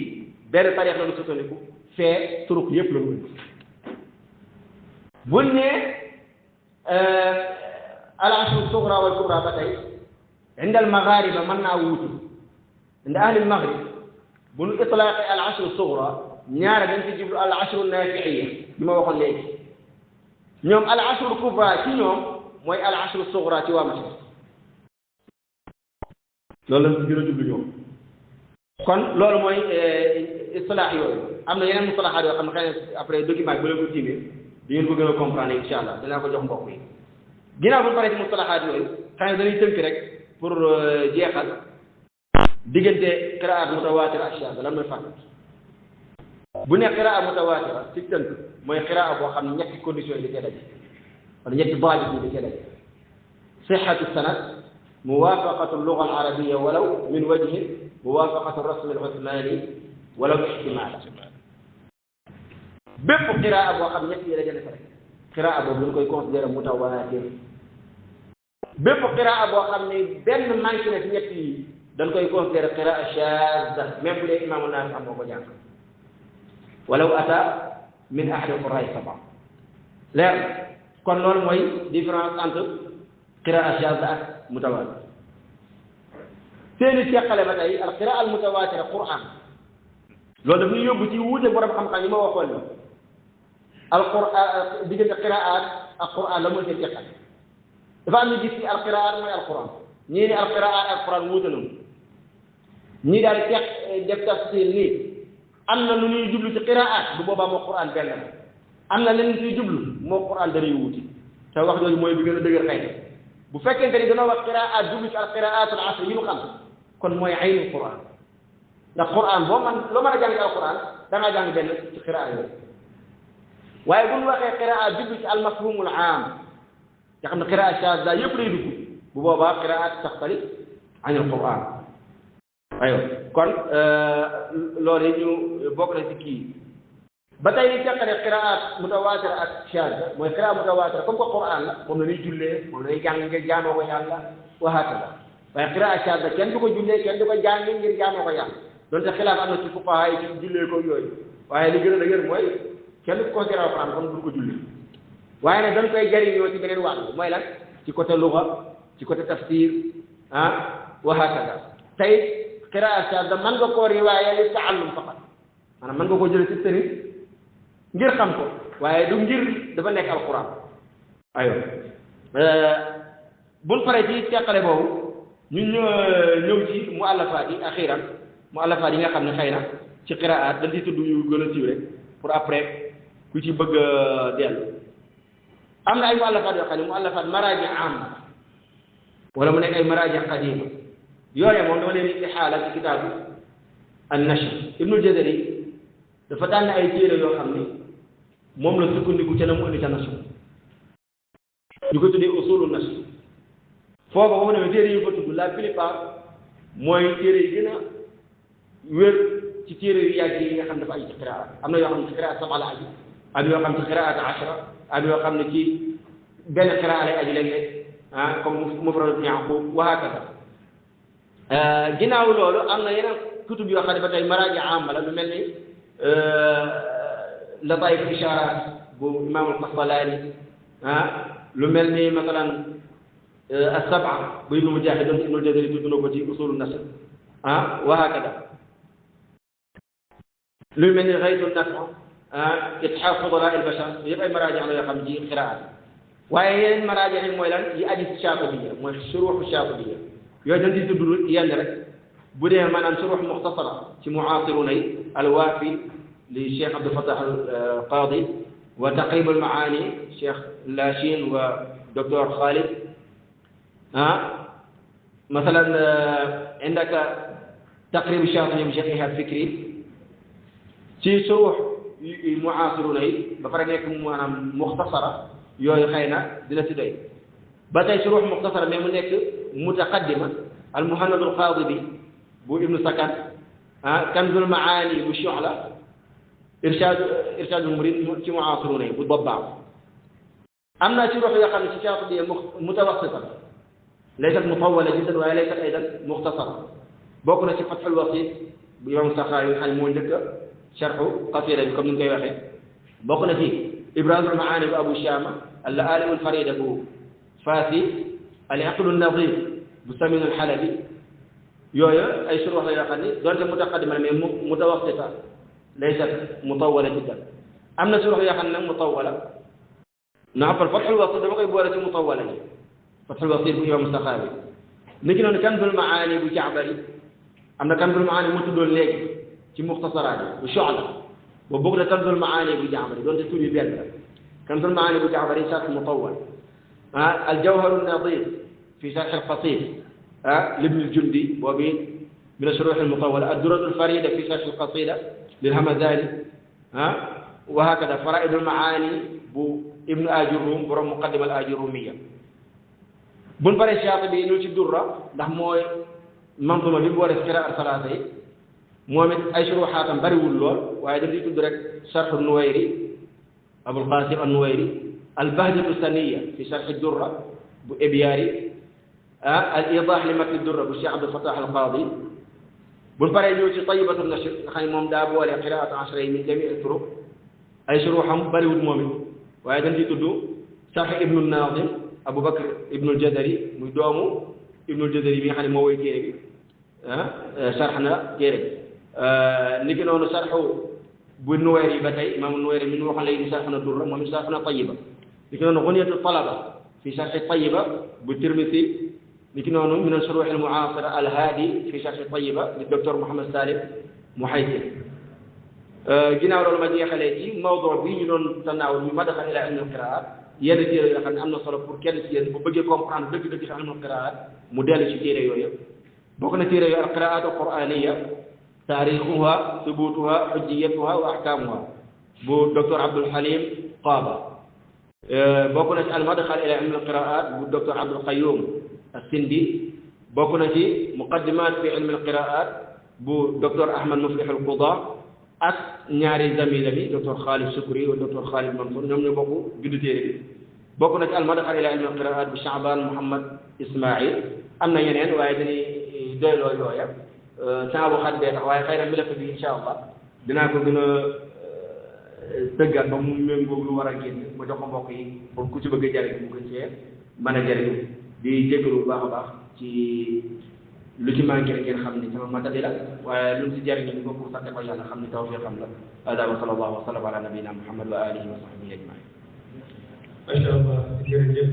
benn tarix la ñu sukkandiku fee turuq yëpp la ñu buñ ne al asr sugra wal kubra ba tey عند المغاربة من نعوته عند أهل المغرب بنو إطلاق العشر الصغرى ñaara dañ ci jublu al ashru nafi'iyya bi ma waxoon léegi ñoom al ashru kubra ci ñoom mooy al ashru sughra ci waa Masar loolu lañ ci gën a jublu ñoom kon loolu mooy istilaax yooyu am na yeneen mustalahaat yoo xam ne xëy na après document bi bu leen ko tiimee di ngeen ko gën a comprendre incha allah dinaa ko jox mbokk yi ginnaaw bu paree ci mustalahaat yooyu xëy na dañuy tënk rek pour jeexal diggante qiraat mutawaatir ak shaaz lan mooy fànn bu ne qiraa mutawaatira ci tënk mooy qiraa boo xam ne ñetti conditions yi da cee daje wala ñetti daabit yi da cee daje sihhatu sanad muwaafaqatu lluga al arabiyya walaw min wajhin muwaafaqatu rasm al usmani walaw ihtimaal bépp qiraa boo xam ñett yi daje na rek qiraa boobu dañ koy considéré mutawaatir bépp qiraa boo xam ne benn manqué na ci ñett yi dañ koy considéré qiraa shaazza même bu dee imaamu Naafi am moo ko jàng ولو أتى من أحد القراء السبعة لا كون لول موي ديفرنس انتر قراءة شاذة متواترة ثاني تيقال باتاي القراءة المتواترة قرآن لول دا يوبو تي ووتي بروم خام خام يما واخول القرآن ديغنت قراءات القرآن لا موي تيقال دا فامي دي في القراءات موي القرآن ني القراءات القرآن ووتنم ني دال تيق ديف تفسير ني amna lu ñuy jublu ci qiraat bu boba mo qur'an benn amna leen ci jublu mo qur'an dañuy wuti te wax jooju mooy bi gën a dëgër xëy bu fekkente ni dañoo wax qiraat jublu ci al qiraat al asr yi ñu xam kon mooy aynul qur'an ndax qur'an boo man loo mën a jàng al qur'an da nga jàng benn ci qiraat yooyu waaye bu ñu waxee qiraat jublu ci al mafhumul aam nga xam ne qiraat shadda yëpp lay dugg bu boobaa qiraat taxtali an al qur'an aywa kon loolu ñu bokk na ci kii ba tey ni teqale qiraat mutawatir ak shaadda mooy qiraat mutawatir comme que Qur'an la moom la ñuy jullee moom la ñuy jàng ngir jaamoo ko yàlla wa hakada waaye qiraat shaadda kenn du ko jullee kenn du ko jàng ngir jaamoo ko yàlla donte xilaaf am na ci fuqahaa yi ci jullee ko yooyu waaye li gën a dëgër mooy kenn du ko considéré Qur'an comme du ko jullee waaye nag dañ koy jariñoo ci beneen wàll mooy lan ci côté lugha ci côté tafsir wa hakada tey qiraat shaadda man nga koo riwaaya li taallum faqat maanaam man nga koo jëlee ci sëriñ ngir xam ko waaye du ngir dafa nekk alquran aywa buñ paree ci teqale boobu ñu ñëw ci muallafaat yi axiran muallafaat yi nga xam ne xëy na ci qiraat dañ ciy tudd yu gën a siiw rek pour après ku ci bëgg a dellu am na ay muallafaat yoo xam ne muallafaat maraaji am wala mu nekk ay maraaji qadima yooye moom dama leen di xaala ci kitaabu an-nashr ibnu jazari dafa tànn ay téere yoo xam ni moom la sukkandiku ca la mu indi ca nashr ñu ko tuddee usulu nashr foofa ba mu demee téere yu ko tudd la plupart mooy téere yi gën a wér ci téere yu yàgg yi nga xam dafa ay ci qiraat am na yoo xam ne ci qiraat sab'a la aju ak yoo xam ci qiraat ashra ak yoo xam ne ci benn qiraat lay aju léeg-léeg comme mufrad ibn Yaqub wa hakada ginnaaw loolu am na yeneen kutub yoo xam ne ba tey maraaji am la lu mel ni lataif isharat bu imam al-Qastalani lu mel ni masalan as-sab'a bu ibnu Mujahid doon ibnu Jazari tudd na ko ci usul an-nasr wa hakada lu mel ni ghayth an-nasr ithaf fudala al-bashar yëpp ay maraaji la yoo xam ci qiraat waaye yeneen maraaji yi mooy lan yi aji ci Shaatibiya mooy shuruh Shaatibiya yooyu dañ ci tudd yenn rek bu dee maanaam shuruh mukhtasara ci mu'asiruna yi al-Waafi li Cheikh Abdul Fattah al-Qaadi wa Taqrib al-Maani Cheikh Lachin wa docteur Khalid مثلا عندك تقريب الشاطبي من شيخ إيهاب فكري ci shuruh mu'asiruna yi ba pare nekk maanaam mukhtasara yooyu xëy na dina ci doy ba tey shuruh mukhtasara mais mu nekk mutaqaddima al-Muhannad al-Qadibi bu Ibnu Sakan Kanzul Maani bu Shu'la Irshadul Murid ci mu'asiruna yi bu Dabbaax am na shuruh yoo xam ne ci Shaatibi mutawassita laysat mutawala jiddan waaye laysat aydan muxtasara bokk na ci Fathul Wasit bu imam Saxaawi xañ moo njëkk a sharxu qasida bi comme ni ñu koy waxee bokk na ci Ibrahimul Maani bu Abu Shama al-La'alim al-Farida bu Faasi al-Aqlu an-Nadif bu Samin al-Halabi yooyu ay suruux la yoo xam ne donte mutaqaddima la mais mutawassita laysat mutawala jiddan am na suruux yoo xam ne nag mutawala naa kon Fathul Wasit dama koy boole ci mutawala yi Fathul Wasit bu imam Saxaawi ni ki noonu Kanzul Maani bu Jaabari am na Kanzul Maani mu tuddoon léegi ci muxtasaraat bu Shu'ba boobu bokk na Kanzul Maani bu Jaabari doonte tur yi benn la Kanzul Maani bu Jaabari sharh mutawal al-Jawhar an-Nadif fi sharh al-Qasid لابن الجندي وبين من الشروح المطولة الدرر الفريدة في شرح القصيدة للهمذاني وهكذا فرائد المعاني بو ابن آجروم برم مقدمة الآجرومية بن بري الشاطبي نوتي الدرة ده موي منظومة بيبور قراءة ثلاثة مومت أي شروحات بري واللول وهذا اللي تدرك شرح النويري أبو القاسم النويري البهجة الثانية في شرح الدرة بو إبياري الإيضاح لمتن الدرة بالشيخ عبد الفتاح القاضي بالفرع يوتي طيبة النشر خي موم داب ولا قراءة 10 من جميع الطرق أي شروحهم بري والمؤمن وهذا اللي تدو شرح ابن الناظم أبو بكر ابن الجزري مدومو ابن الجزري مي خاني موي تيري شرحنا تيري نيكي نونو شرحو بو النويري باتاي امام النويري من وخا لي شرحنا الدرة موم شرحنا طيبة نيكي نونو غنية الطلبة في شرح الطيبة بالترمذي لكن من الشروح المعاصرة الهادي في شرح الطيبة للدكتور محمد سالم محيسن جيناو لو ما جيخالي موضوع بي ñu doon tanaawul ñu madaxal ila ilm al-qiraat yenn téere yoo xam ne am na solo pour kenn ci yéen bu bëggee comprendre dëgg-dëgg ci ilm al-qiraat mu dellu ci téere yooyu bokk na téere yooyu al-qiraat al-qur'aniyya taarixuha thubutuha hujjiyatuha wa ahkamuha bu docteur Abdul Halim Qaba bokk na ci al-madxal ila ilm al-qiraat bu docteur Abdul Qayyum السندي بوكنا في مقدمات في علم القراءات بو دكتور احمد مفلح القضاء اك ñaari زميل بي دكتور خالد شكري ودكتور خالد منصور ñom ñu bokku bindu téré bi bokuna ci المدخل الى علم القراءات بشعبان محمد اسماعيل امنا ñeneen waye dañuy doylo yoya saabu xat be tax waye xeyna mi la fi inshallah dina ko gëna teggal ba mu mengo lu wara genn mo jox ko mbokk yi pour ku ci bëgg jariñ mu gën ci mëna jariñ di jégalu bu baax a baax ci lu ci manqué rek ngeen xam ni sama matadi la waaye lu ci jariñ ñu ko pour sante ko yàlla xam ni tawfiq xam la hada wa sallallahu wa sallam ala nabiyina muhammad wa alihi wa sahbihi ajmain ma sha Allah jërëjëf